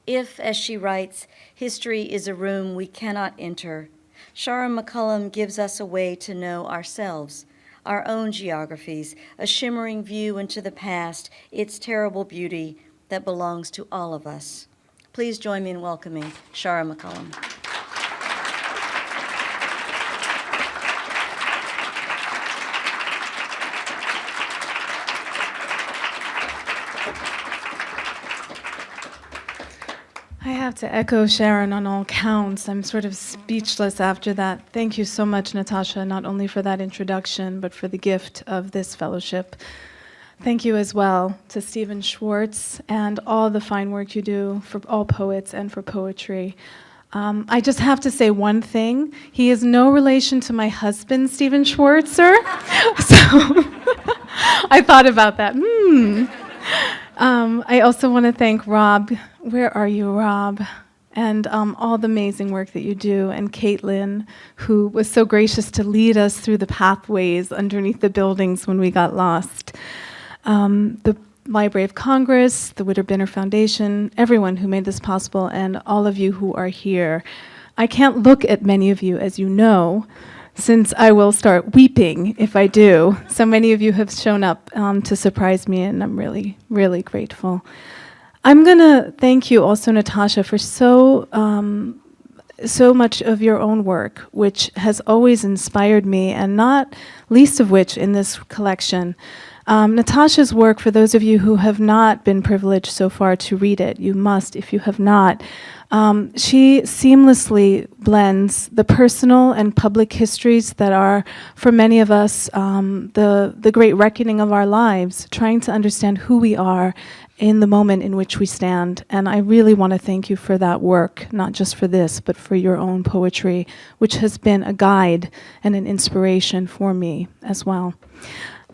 If, as she writes, history is a room we cannot enter, Sharon McCallum gives us a way to know ourselves, our own geographies, a shimmering view into the past, its terrible beauty that belongs to all of us. Please join me in welcoming Shara McCallum. I have to echo Sharon on all counts. I'm sort of speechless after that. Thank you so much, Natasha, not only for that introduction, but for the gift of this fellowship. Thank you as well to Stephen Schwartz and all the fine work you do for all poets and for poetry. I just have to say one thing. He is no relation to my husband, Stephen Schwartzer. So I thought about that. I also want to thank Rob. Where are you, Rob? And all the amazing work that you do, and Caitlin, who was so gracious to lead us through the pathways underneath the buildings when we got lost. The Library of Congress, the Witter Bynner Foundation, everyone who made this possible, and all of you who are here. I can't look at many of you, as you know, since I will start weeping if I do. So many of you have shown up to surprise me, and I'm really, really grateful. I'm going to thank you also, Natasha, for so much of your own work, which has always inspired me, and not least of which in this collection. Natasha's work, for those of you who have not been privileged so far to read it, you must if you have not. She seamlessly blends the personal and public histories that are, for many of us, the great reckoning of our lives, trying to understand who we are in the moment in which we stand. And I really want to thank you for that work, not just for this, but for your own poetry, which has been a guide and an inspiration for me as well.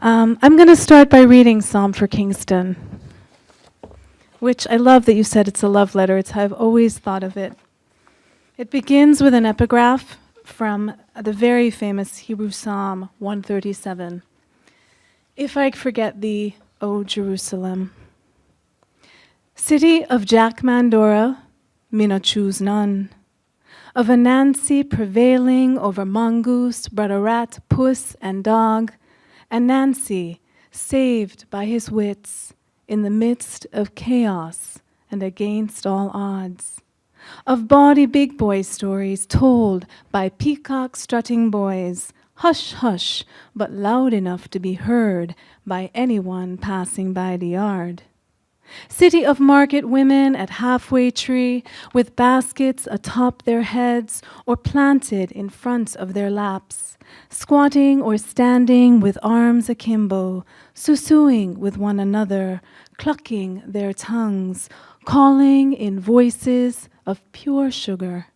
I'm going to start by reading Psalm for Kingston, which I love that you said it's a love letter. It's how I've always thought of it. It begins with an epigraph from the very famous Hebrew Psalm 137. If I forget thee, O Jerusalem. City of Jack Mandora, me no choose none. Of Anansi prevailing over mongoose, brother rat, puss, and dog, and Nancy saved by his wits in the midst of chaos and against all odds. Of bawdy big boy stories told by peacock strutting boys, hush, hush, but loud enough to be heard by anyone passing by the yard. City of market women at halfway tree with baskets atop their heads or planted in front of their laps, squatting or standing with arms akimbo, susuing with one another, clucking their tongues, calling in voices of pure sugar.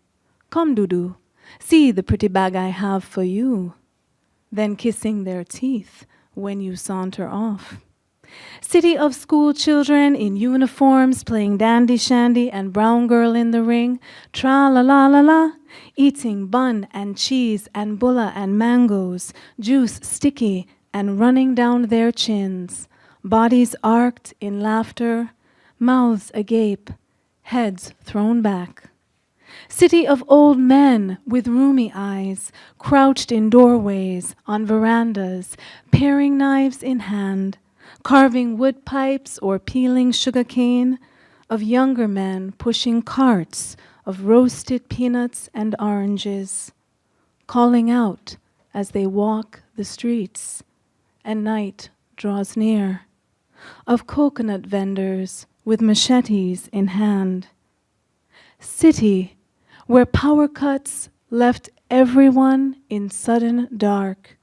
Come, Dudu, see the pretty bag I have for you. Then kissing their teeth when you saunter off. City of school children in uniforms playing dandy shandy and brown girl in the ring, tra-la-la-la-la, eating bun and cheese and bulla and mangoes, juice sticky and running down their chins, bodies arched in laughter, mouths agape, heads thrown back. City of old men with rheumy eyes, crouched in doorways, on verandas, paring knives in hand, carving wood pipes or peeling sugarcane, of younger men pushing carts of roasted peanuts and oranges, calling out as they walk the streets, and night draws near, of coconut vendors with machetes in hand. City where power cuts left everyone in sudden dark,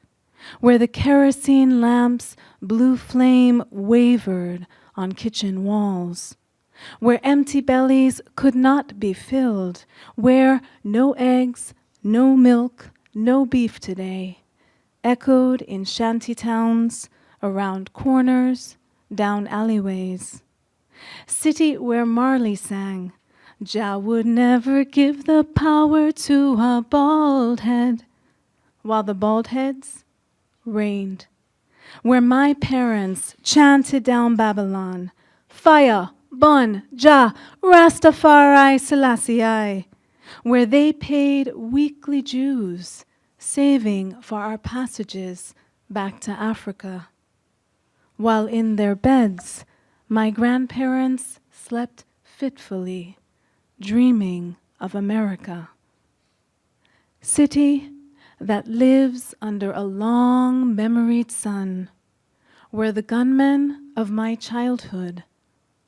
where the kerosene lamp's blue flame wavered on kitchen walls, where empty bellies could not be filled, where no eggs, no milk, no beef today, echoed in shanty towns, around corners, down alleyways. City where Marley sang, Jah would never give the power to a bald head, while the bald heads reigned. Where my parents chanted down Babylon, Fire, Bun, Jah, Rastafari, Selassie, where they paid weekly dues, saving for our passages back to Africa. While in their beds, my grandparents slept fitfully, dreaming of America. City that lives under a long memoried sun, where the gunmen of my childhood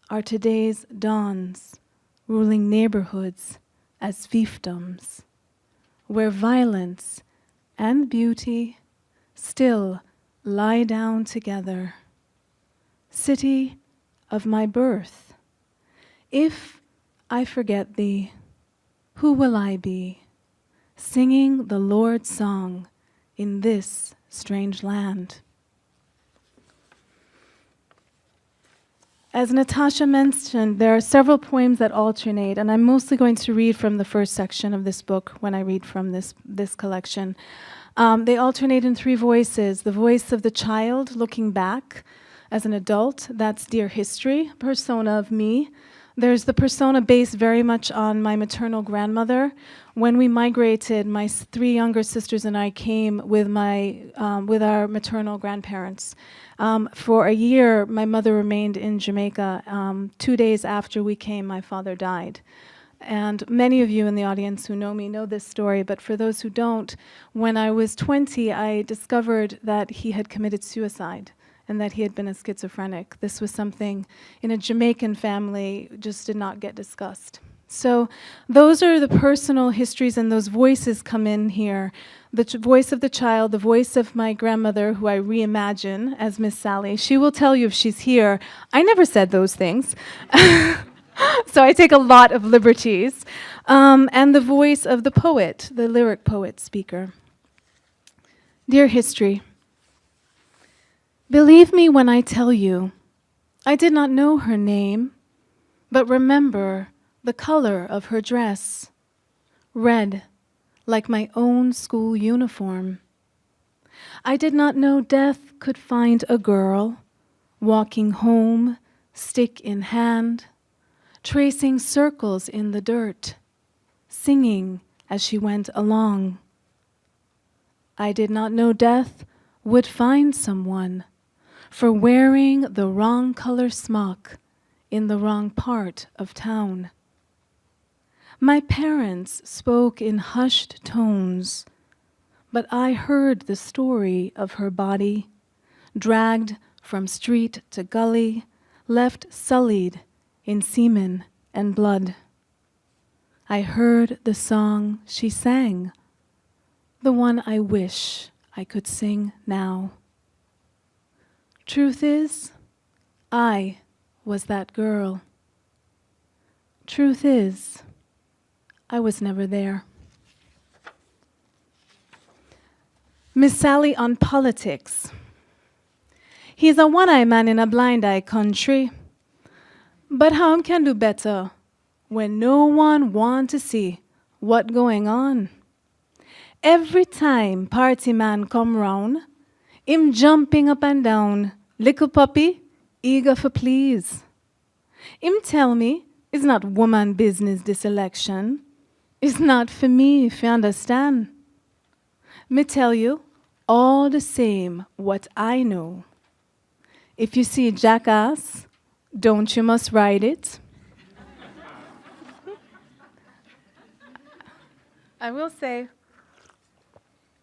are today's dons, ruling neighborhoods as fiefdoms, where violence and beauty still lie down together. City of my birth, if I forget thee, who will I be, singing the Lord's song in this strange land? As Natasha mentioned, there are several poems that alternate, and I'm mostly going to read from the first section of this book when I read from this collection. They alternate in three voices: the voice of the child looking back as an adult, that's Dear History, persona of me. There's the persona based very much on my maternal grandmother. When we migrated, my three younger sisters and I came with our maternal grandparents. For a year, my mother remained in Jamaica. 2 days after we came, my father died. And many of you in the audience who know me know this story, but for those who don't, when I was 20, I discovered that he had committed suicide and that he had been a schizophrenic. This was something in a Jamaican family just did not get discussed. So those are the personal histories, and those voices come in here. The voice of the child, the voice of my grandmother, who I reimagine as Miss Sally. She will tell you if she's here, I never said those things. So I take a lot of liberties. And the voice of the poet, the lyric poet speaker. Dear History, believe me when I tell you, I did not know her name, but remember the color of her dress, red, like my own school uniform. I did not know death could find a girl, walking home, stick in hand, tracing circles in the dirt, singing as she went along. I did not know death would find someone for wearing the wrong color smock in the wrong part of town. My parents spoke in hushed tones, but I heard the story of her body, dragged from street to gully, left sullied in semen and blood. I heard the song she sang, the one I wish I could sing now. Truth is, I was that girl. Truth is, I was never there. Miss Sally on politics. He's a one-eye man in a blind-eye country. But how can do better when no one want to see what going on? Every time party man come round, him jumping up and down, little puppy, eager for please. Him tell me it's not woman business this election. It's not for me, if you understand. Me tell you, all the same what I know. If you see a jackass, don't you must ride it. I will say,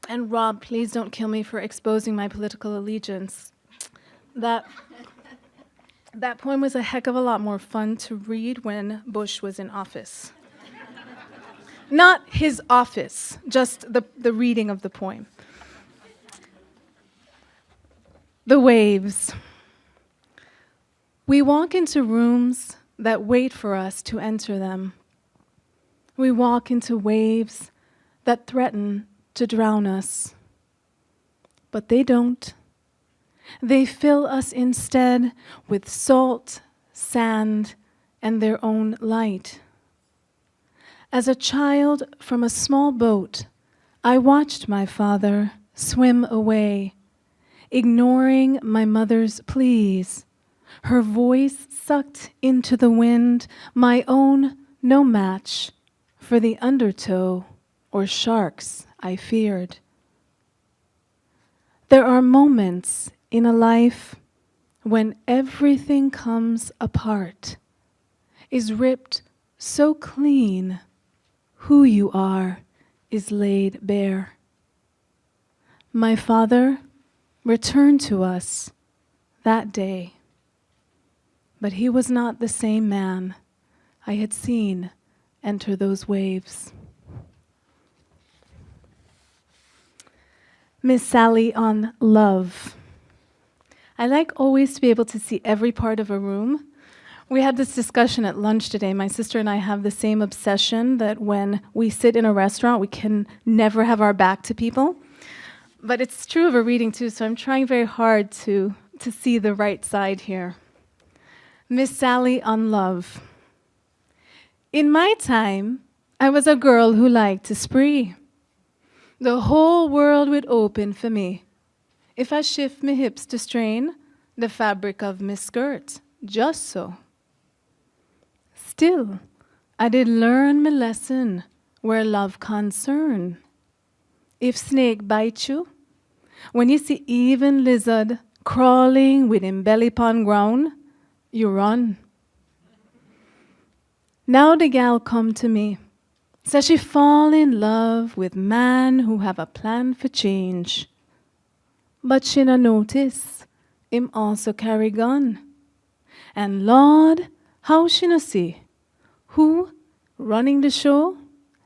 and Rob, please don't kill me for exposing my political allegiance. That poem was a heck of a lot more fun to read when Bush was in office. Not his office, just the reading of the poem. The waves. We walk into rooms that wait for us to enter them. We walk into waves that threaten to drown us. But they don't. They fill us instead with salt, sand, and their own light. As a child from a small boat, I watched my father swim away, ignoring my mother's pleas, her voice sucked into the wind, my own no match for the undertow or sharks I feared. There are moments in a life when everything comes apart, is ripped so clean, who you are is laid bare. My father returned to us that day, but he was not the same man I had seen enter those waves. Miss Sally on love. I like always to be able to see every part of a room. We had this discussion at lunch today. My sister and I have the same obsession that when we sit in a restaurant, we can never have our back to people. But it's true of a reading too, so I'm trying very hard to see the right side here. Miss Sally on love. In my time, I was a girl who liked to spree. The whole world would open for me if I shift me hips to strain the fabric of me skirt, just so. Still, I did learn me lesson where love concern. If snake bite you, when you see even lizard crawling with him belly pon ground, you run. Now the gal come to me, says she fall in love with man who have a plan for change. But she no notice him also carry gun. And Lord, how she no see who running the show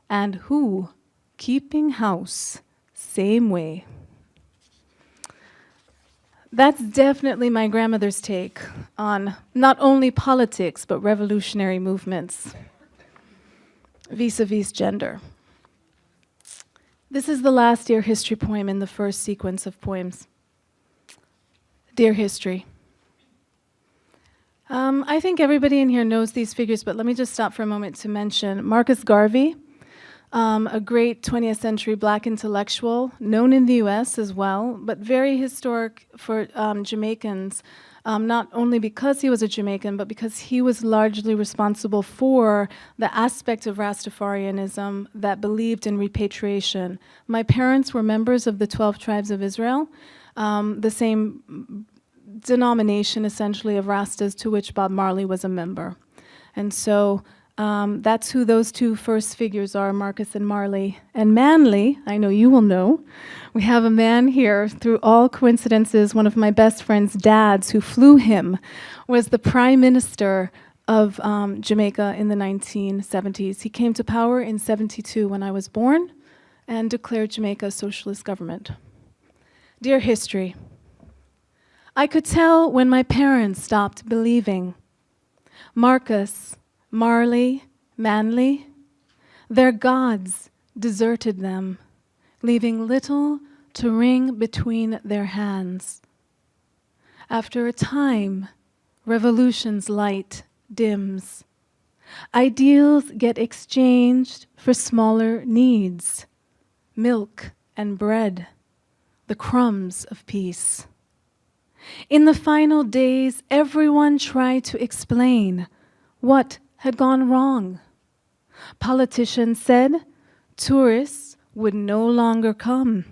and who keeping house same way. That's definitely my grandmother's take on not only politics, but revolutionary movements vis-a-vis gender. This is the last Dear History poem in the first sequence of poems. Dear History. I think everybody in here knows these figures, but let me just stop for a moment to mention Marcus Garvey, a great 20th century black intellectual, known in the US as well, but very historic for Jamaicans, not only because he was a Jamaican, but because he was largely responsible for the aspect of Rastafarianism that believed in repatriation. My parents were members of the 12 tribes of Israel, the same denomination essentially of Rastas to which Bob Marley was a member. And so that's who those two first figures are, Marcus and Marley. And Manly, I know you will know, we have a man here, through all coincidences, one of my best friend's dads who flew him was the prime minister of Jamaica in the 1970s. He came to power in 72 when I was born and declared Jamaica a socialist government. Dear History, I could tell when my parents stopped believing. Marcus, Marley, Manly, their gods deserted them, leaving little to ring between their hands. After a time, revolution's light dims. Ideals get exchanged for smaller needs, milk and bread, the crumbs of peace. In the final days, everyone tried to explain what had gone wrong. Politicians said tourists would no longer come.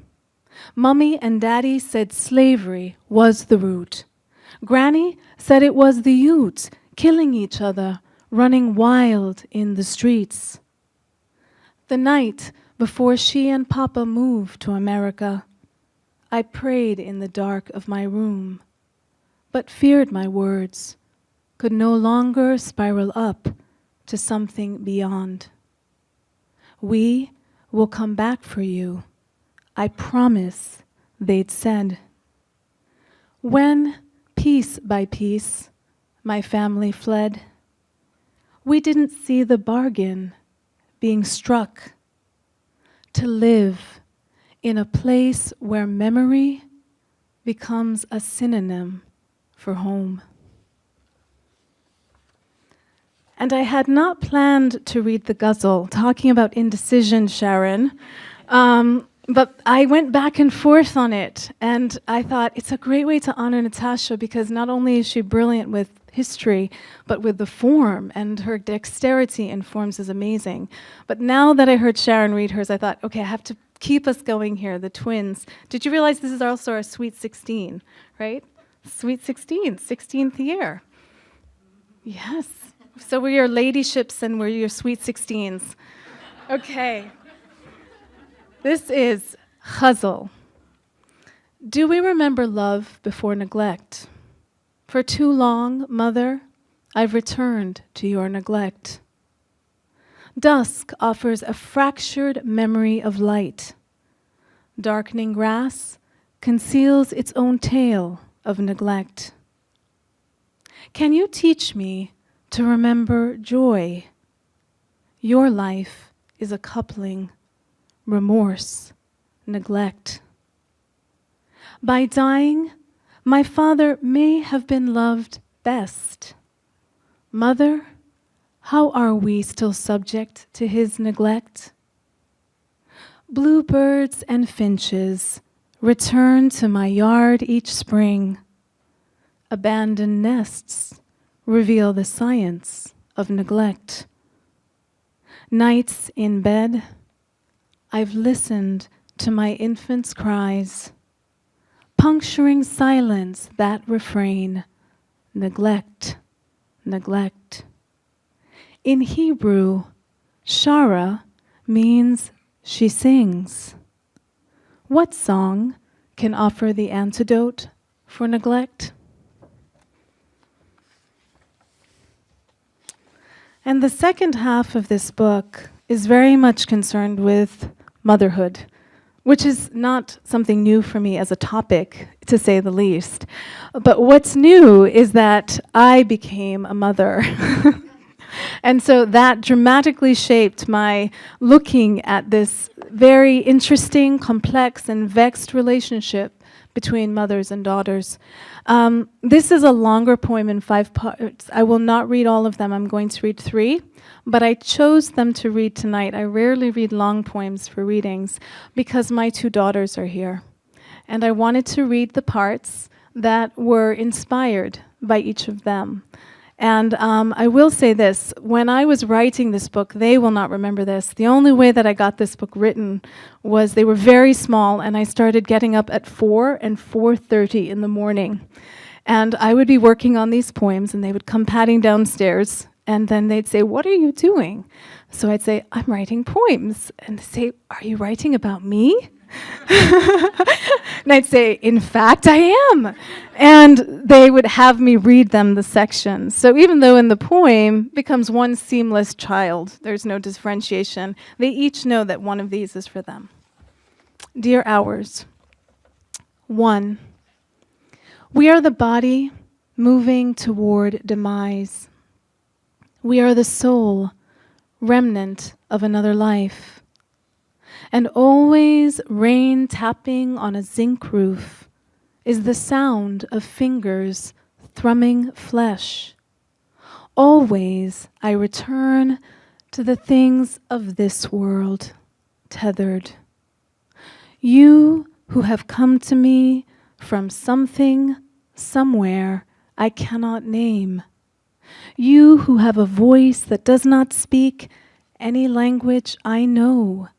Mummy and Daddy said slavery was the root. Granny said it was the youths killing each other, running wild in the streets. The night before she and Papa moved to America, I prayed in the dark of my room, but feared my words could no longer spiral up to something beyond. We will come back for you, I promise, they'd said. When, piece by piece, my family fled, we didn't see the bargain being struck to live in a place where memory becomes a synonym for home. And I had not planned to read the ghazal, talking about indecision, Sharon, but I went back and forth on it, and I thought it's a great way to honor Natasha because not only is she brilliant with history, but with the form, and her dexterity in forms is amazing. But now that I heard Sharon read hers, I thought, okay, I have to keep us going here, the twins. Did you realize this is also our Sweet 16, right? Sweet 16, 16th year. Yes. So we're your ladyships and we're your Sweet 16s. Okay. This is Huzzle. Do we remember love before neglect? For too long, mother, I've returned to your neglect. Dusk offers a fractured memory of light. Darkening grass conceals its own tale of neglect. Can you teach me to remember joy? Your life is a coupling, remorse, neglect. By dying, my father may have been loved best. Mother, how are we still subject to his neglect? Bluebirds and finches return to my yard each spring. Abandoned nests reveal the science of neglect. Nights in bed, I've listened to my infant's cries, puncturing silence that refrain, neglect, neglect. In Hebrew, Shara means she sings. What song can offer the antidote for neglect? And the second half of this book is very much concerned with motherhood, which is not something new for me as a topic, to say the least. But what's new is that I became a mother. And so that dramatically shaped my looking at this very interesting, complex, and vexed relationship between mothers and daughters. This is a longer poem in 5 parts. I will not read all of them. I'm going to read 3, but I chose them to read tonight. I rarely read long poems for readings because my 2 daughters are here. And I wanted to read the parts that were inspired by each of them. And I will say this, when I was writing this book, they will not remember this. The only way that I got this book written was they were very small, and I started getting up at 4 and 4:30 in the morning. And I would be working on these poems, and they would come padding downstairs, and then they'd say, "What are you doing?" So I'd say, "I'm writing poems." And they'd say, "Are you writing about me?" And I'd say, "In fact, I am." And they would have me read them the sections. So even though in the poem becomes one seamless child, there's no differentiation, they each know that one of these is for them. Dear Hours. 1. We are the body moving toward demise. We are the soul, remnant of another life. And always rain tapping on a zinc roof is the sound of fingers thrumming flesh. Always I return to the things of this world, tethered. You who have come to me from something, somewhere I cannot name. You who have a voice that does not speak any language I know,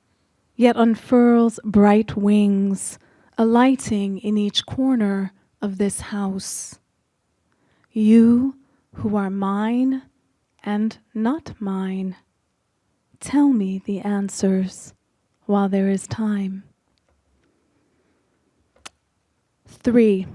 yet unfurls bright wings, alighting in each corner of this house. You who are mine and not mine, tell me the answers while there is time. 3.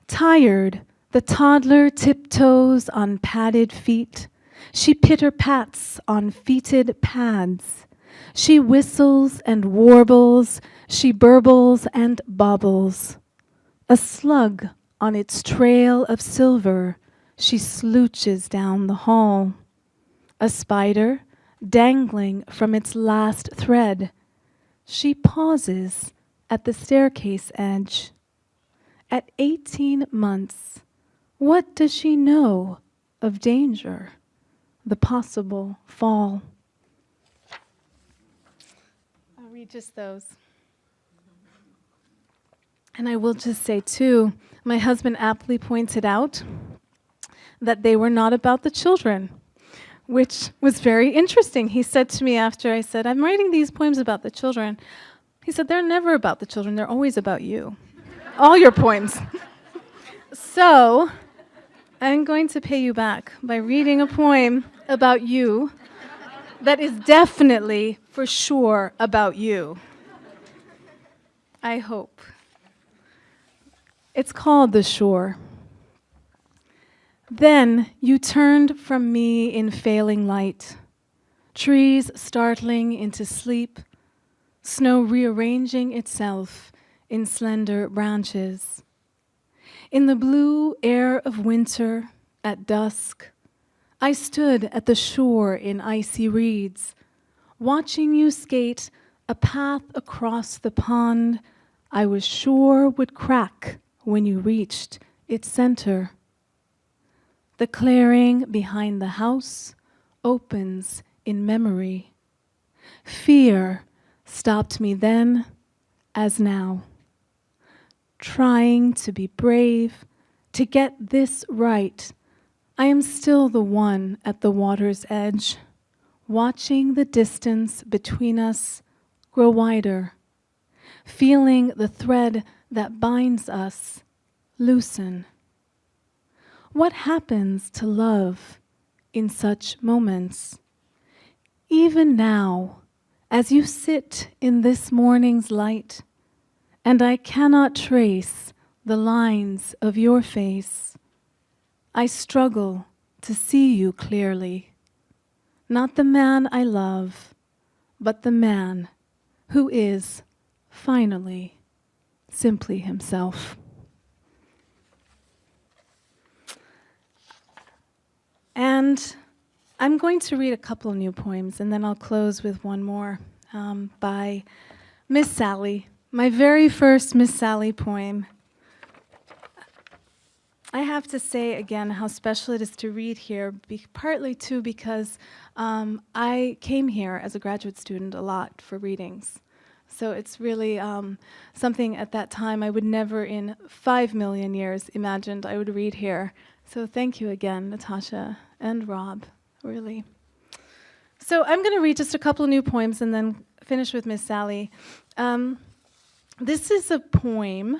Tired, the toddler tiptoes on padded feet. She pitter-pats on feeted pads. She whistles and warbles, she burbles and bobbles. A slug on its trail of silver, she slooches down the hall. A spider dangling from its last thread, she pauses at the staircase edge. At 18 months, what does she know of danger, the possible fall? I'll read just those. And I will just say, too, my husband aptly pointed out that they were not about the children, which was very interesting. He said to me after I said, I'm writing these poems about the children. He said, they're never about the children. They're always about you. All your poems. So I'm going to pay you back by reading a poem about you that is definitely, for sure, about you. I hope. It's called The Shore. Then you turned from me in failing light, trees startling into sleep, snow rearranging itself in slender branches. In the blue air of winter at dusk, I stood at the shore in icy reeds, watching you skate a path across the pond I was sure would crack when you reached its center. The clearing behind the house opens in memory. Fear stopped me then as now. Trying to be brave, to get this right, I am still the one at the water's edge, watching the distance between us grow wider, feeling the thread that binds us loosen. What happens to love in such moments? Even now, as you sit in this morning's light, and I cannot trace the lines of your face, I struggle to see you clearly. Not the man I love, but the man who is, finally, simply himself. And I'm going to read a couple new poems, and then I'll close with one more by Miss Sally, my very first Miss Sally poem. I have to say again how special it is to read here, partly too because I came here as a graduate student a lot for readings. So it's really something at that time I would never in 5 million years imagined I would read here. So thank you again, Natasha and Rob, really. So I'm going to read just a couple of new poems and then finish with Miss Sally. This is a poem.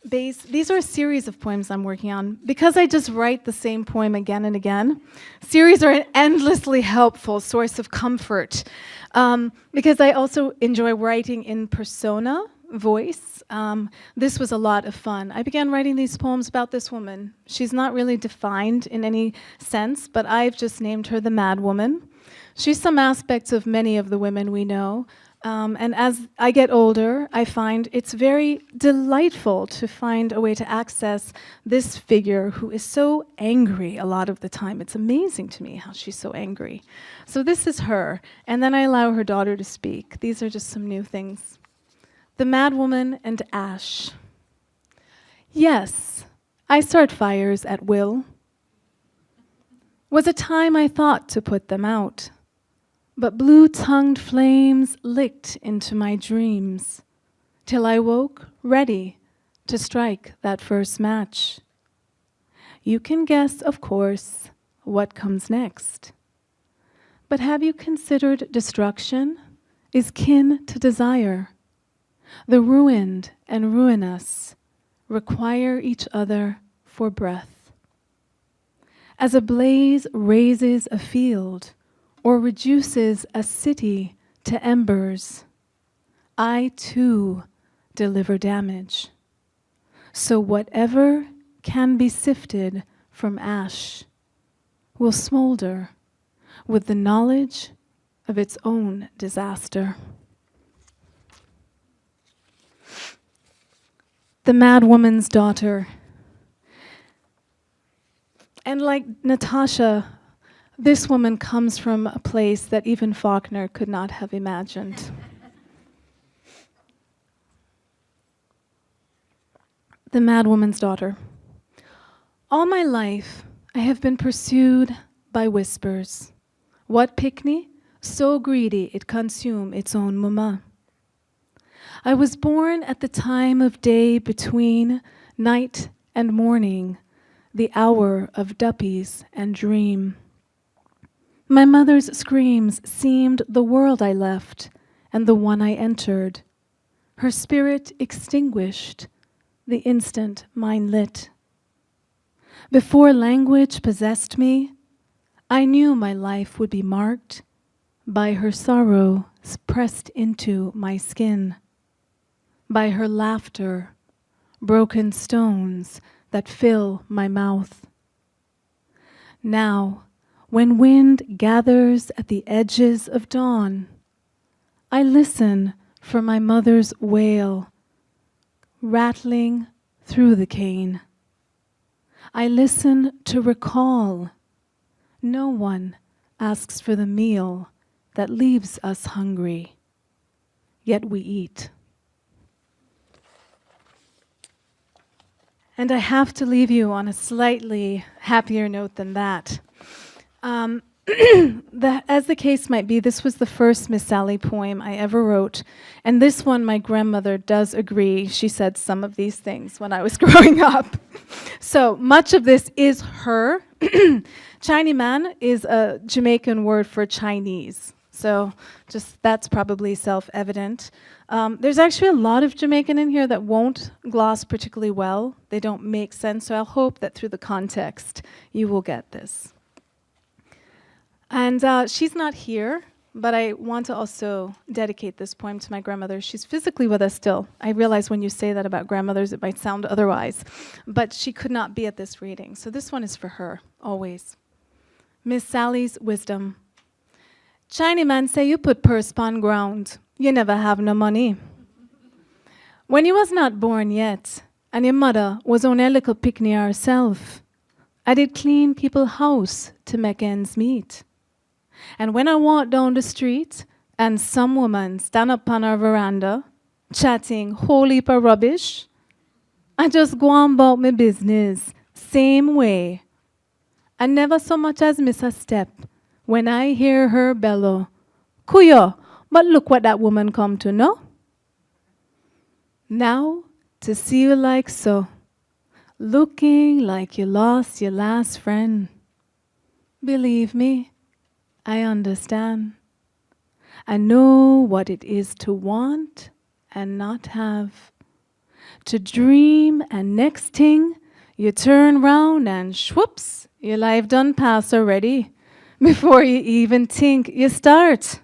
These are a series of poems I'm working on. Because I just write the same poem again and again, series are an endlessly helpful source of comfort. Because I also enjoy writing in persona, voice. This was a lot of fun. I began writing these poems about this woman. She's not really defined in any sense, but I've just named her the Mad Woman. She's some aspects of many of the women we know. And as I get older, I find it's very delightful to find a way to access this figure who is so angry a lot of the time. It's amazing to me how she's so angry. So this is her, and then I allow her daughter to speak. These are just some new things. The Mad Woman and Ash. Yes, I start fires at will. Was a time I thought to put them out. But blue-tongued flames licked into my dreams, till I woke ready to strike that first match. You can guess, of course, what comes next. But have you considered destruction is kin to desire? The ruined and ruinous require each other for breath. As a blaze raises a field, or reduces a city to embers, I too deliver damage. So whatever can be sifted from ash will smolder with the knowledge of its own disaster. The Mad Woman's Daughter. And like Natasha, this woman comes from a place that even Faulkner could not have imagined. The Mad Woman's Daughter. All my life, I have been pursued by whispers. What picnic? So greedy it consume its own mama. I was born at the time of day between night and morning, the hour of duppies and dream. My mother's screams seemed the world I left and the one I entered. Her spirit extinguished the instant mine lit. Before language possessed me, I knew my life would be marked by her sorrow pressed into my skin, by her laughter, broken stones that fill my mouth. Now, when wind gathers at the edges of dawn, I listen for my mother's wail rattling through the cane. I listen to recall. No one asks for the meal that leaves us hungry, yet we eat. And I have to leave you on a slightly happier note than that. As the case might be, this was the first Miss Sally poem I ever wrote. And this one, my grandmother does agree. She said some of these things when I was growing up. So much of this is her. Chinaman is a Jamaican word for Chinese. So just that's probably self-evident. There's actually a lot of Jamaican in here that won't gloss particularly well. They don't make sense. So I'll hope that through the context, you will get this. And she's not here, but I want to also dedicate this poem to my grandmother. She's physically with us still. I realize when you say that about grandmothers, it might sound otherwise. But she could not be at this reading. So this one is for her, always. Miss Sally's Wisdom. Chinaman say you put purse pon ground. You never have no money. When you was not born yet, and your mother was only a little picnic herself, I did clean people's house to make ends meet. And when I walk down the street and some woman stand up on her veranda chatting whole heap of rubbish, I just go on about my business same way. I never so much as miss a step when I hear her bellow, "Kuyo, but look what that woman come to know." Now to see you like so, looking like you lost your last friend. Believe me, I understand. I know what it is to want and not have. To dream and next thing, you turn round and swoops, your life done pass already. Before you even think, you start.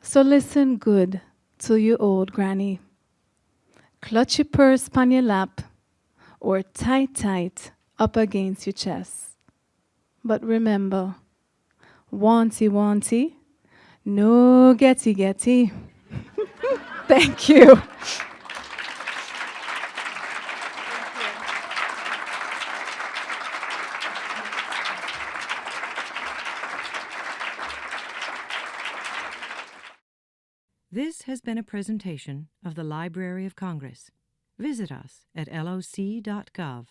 So listen good to your old granny. Clutch your purse pon your lap or tight up against your chest. But remember, wanty, no getty. Thank you. This has been a presentation of the Library of Congress. Visit us at loc.gov.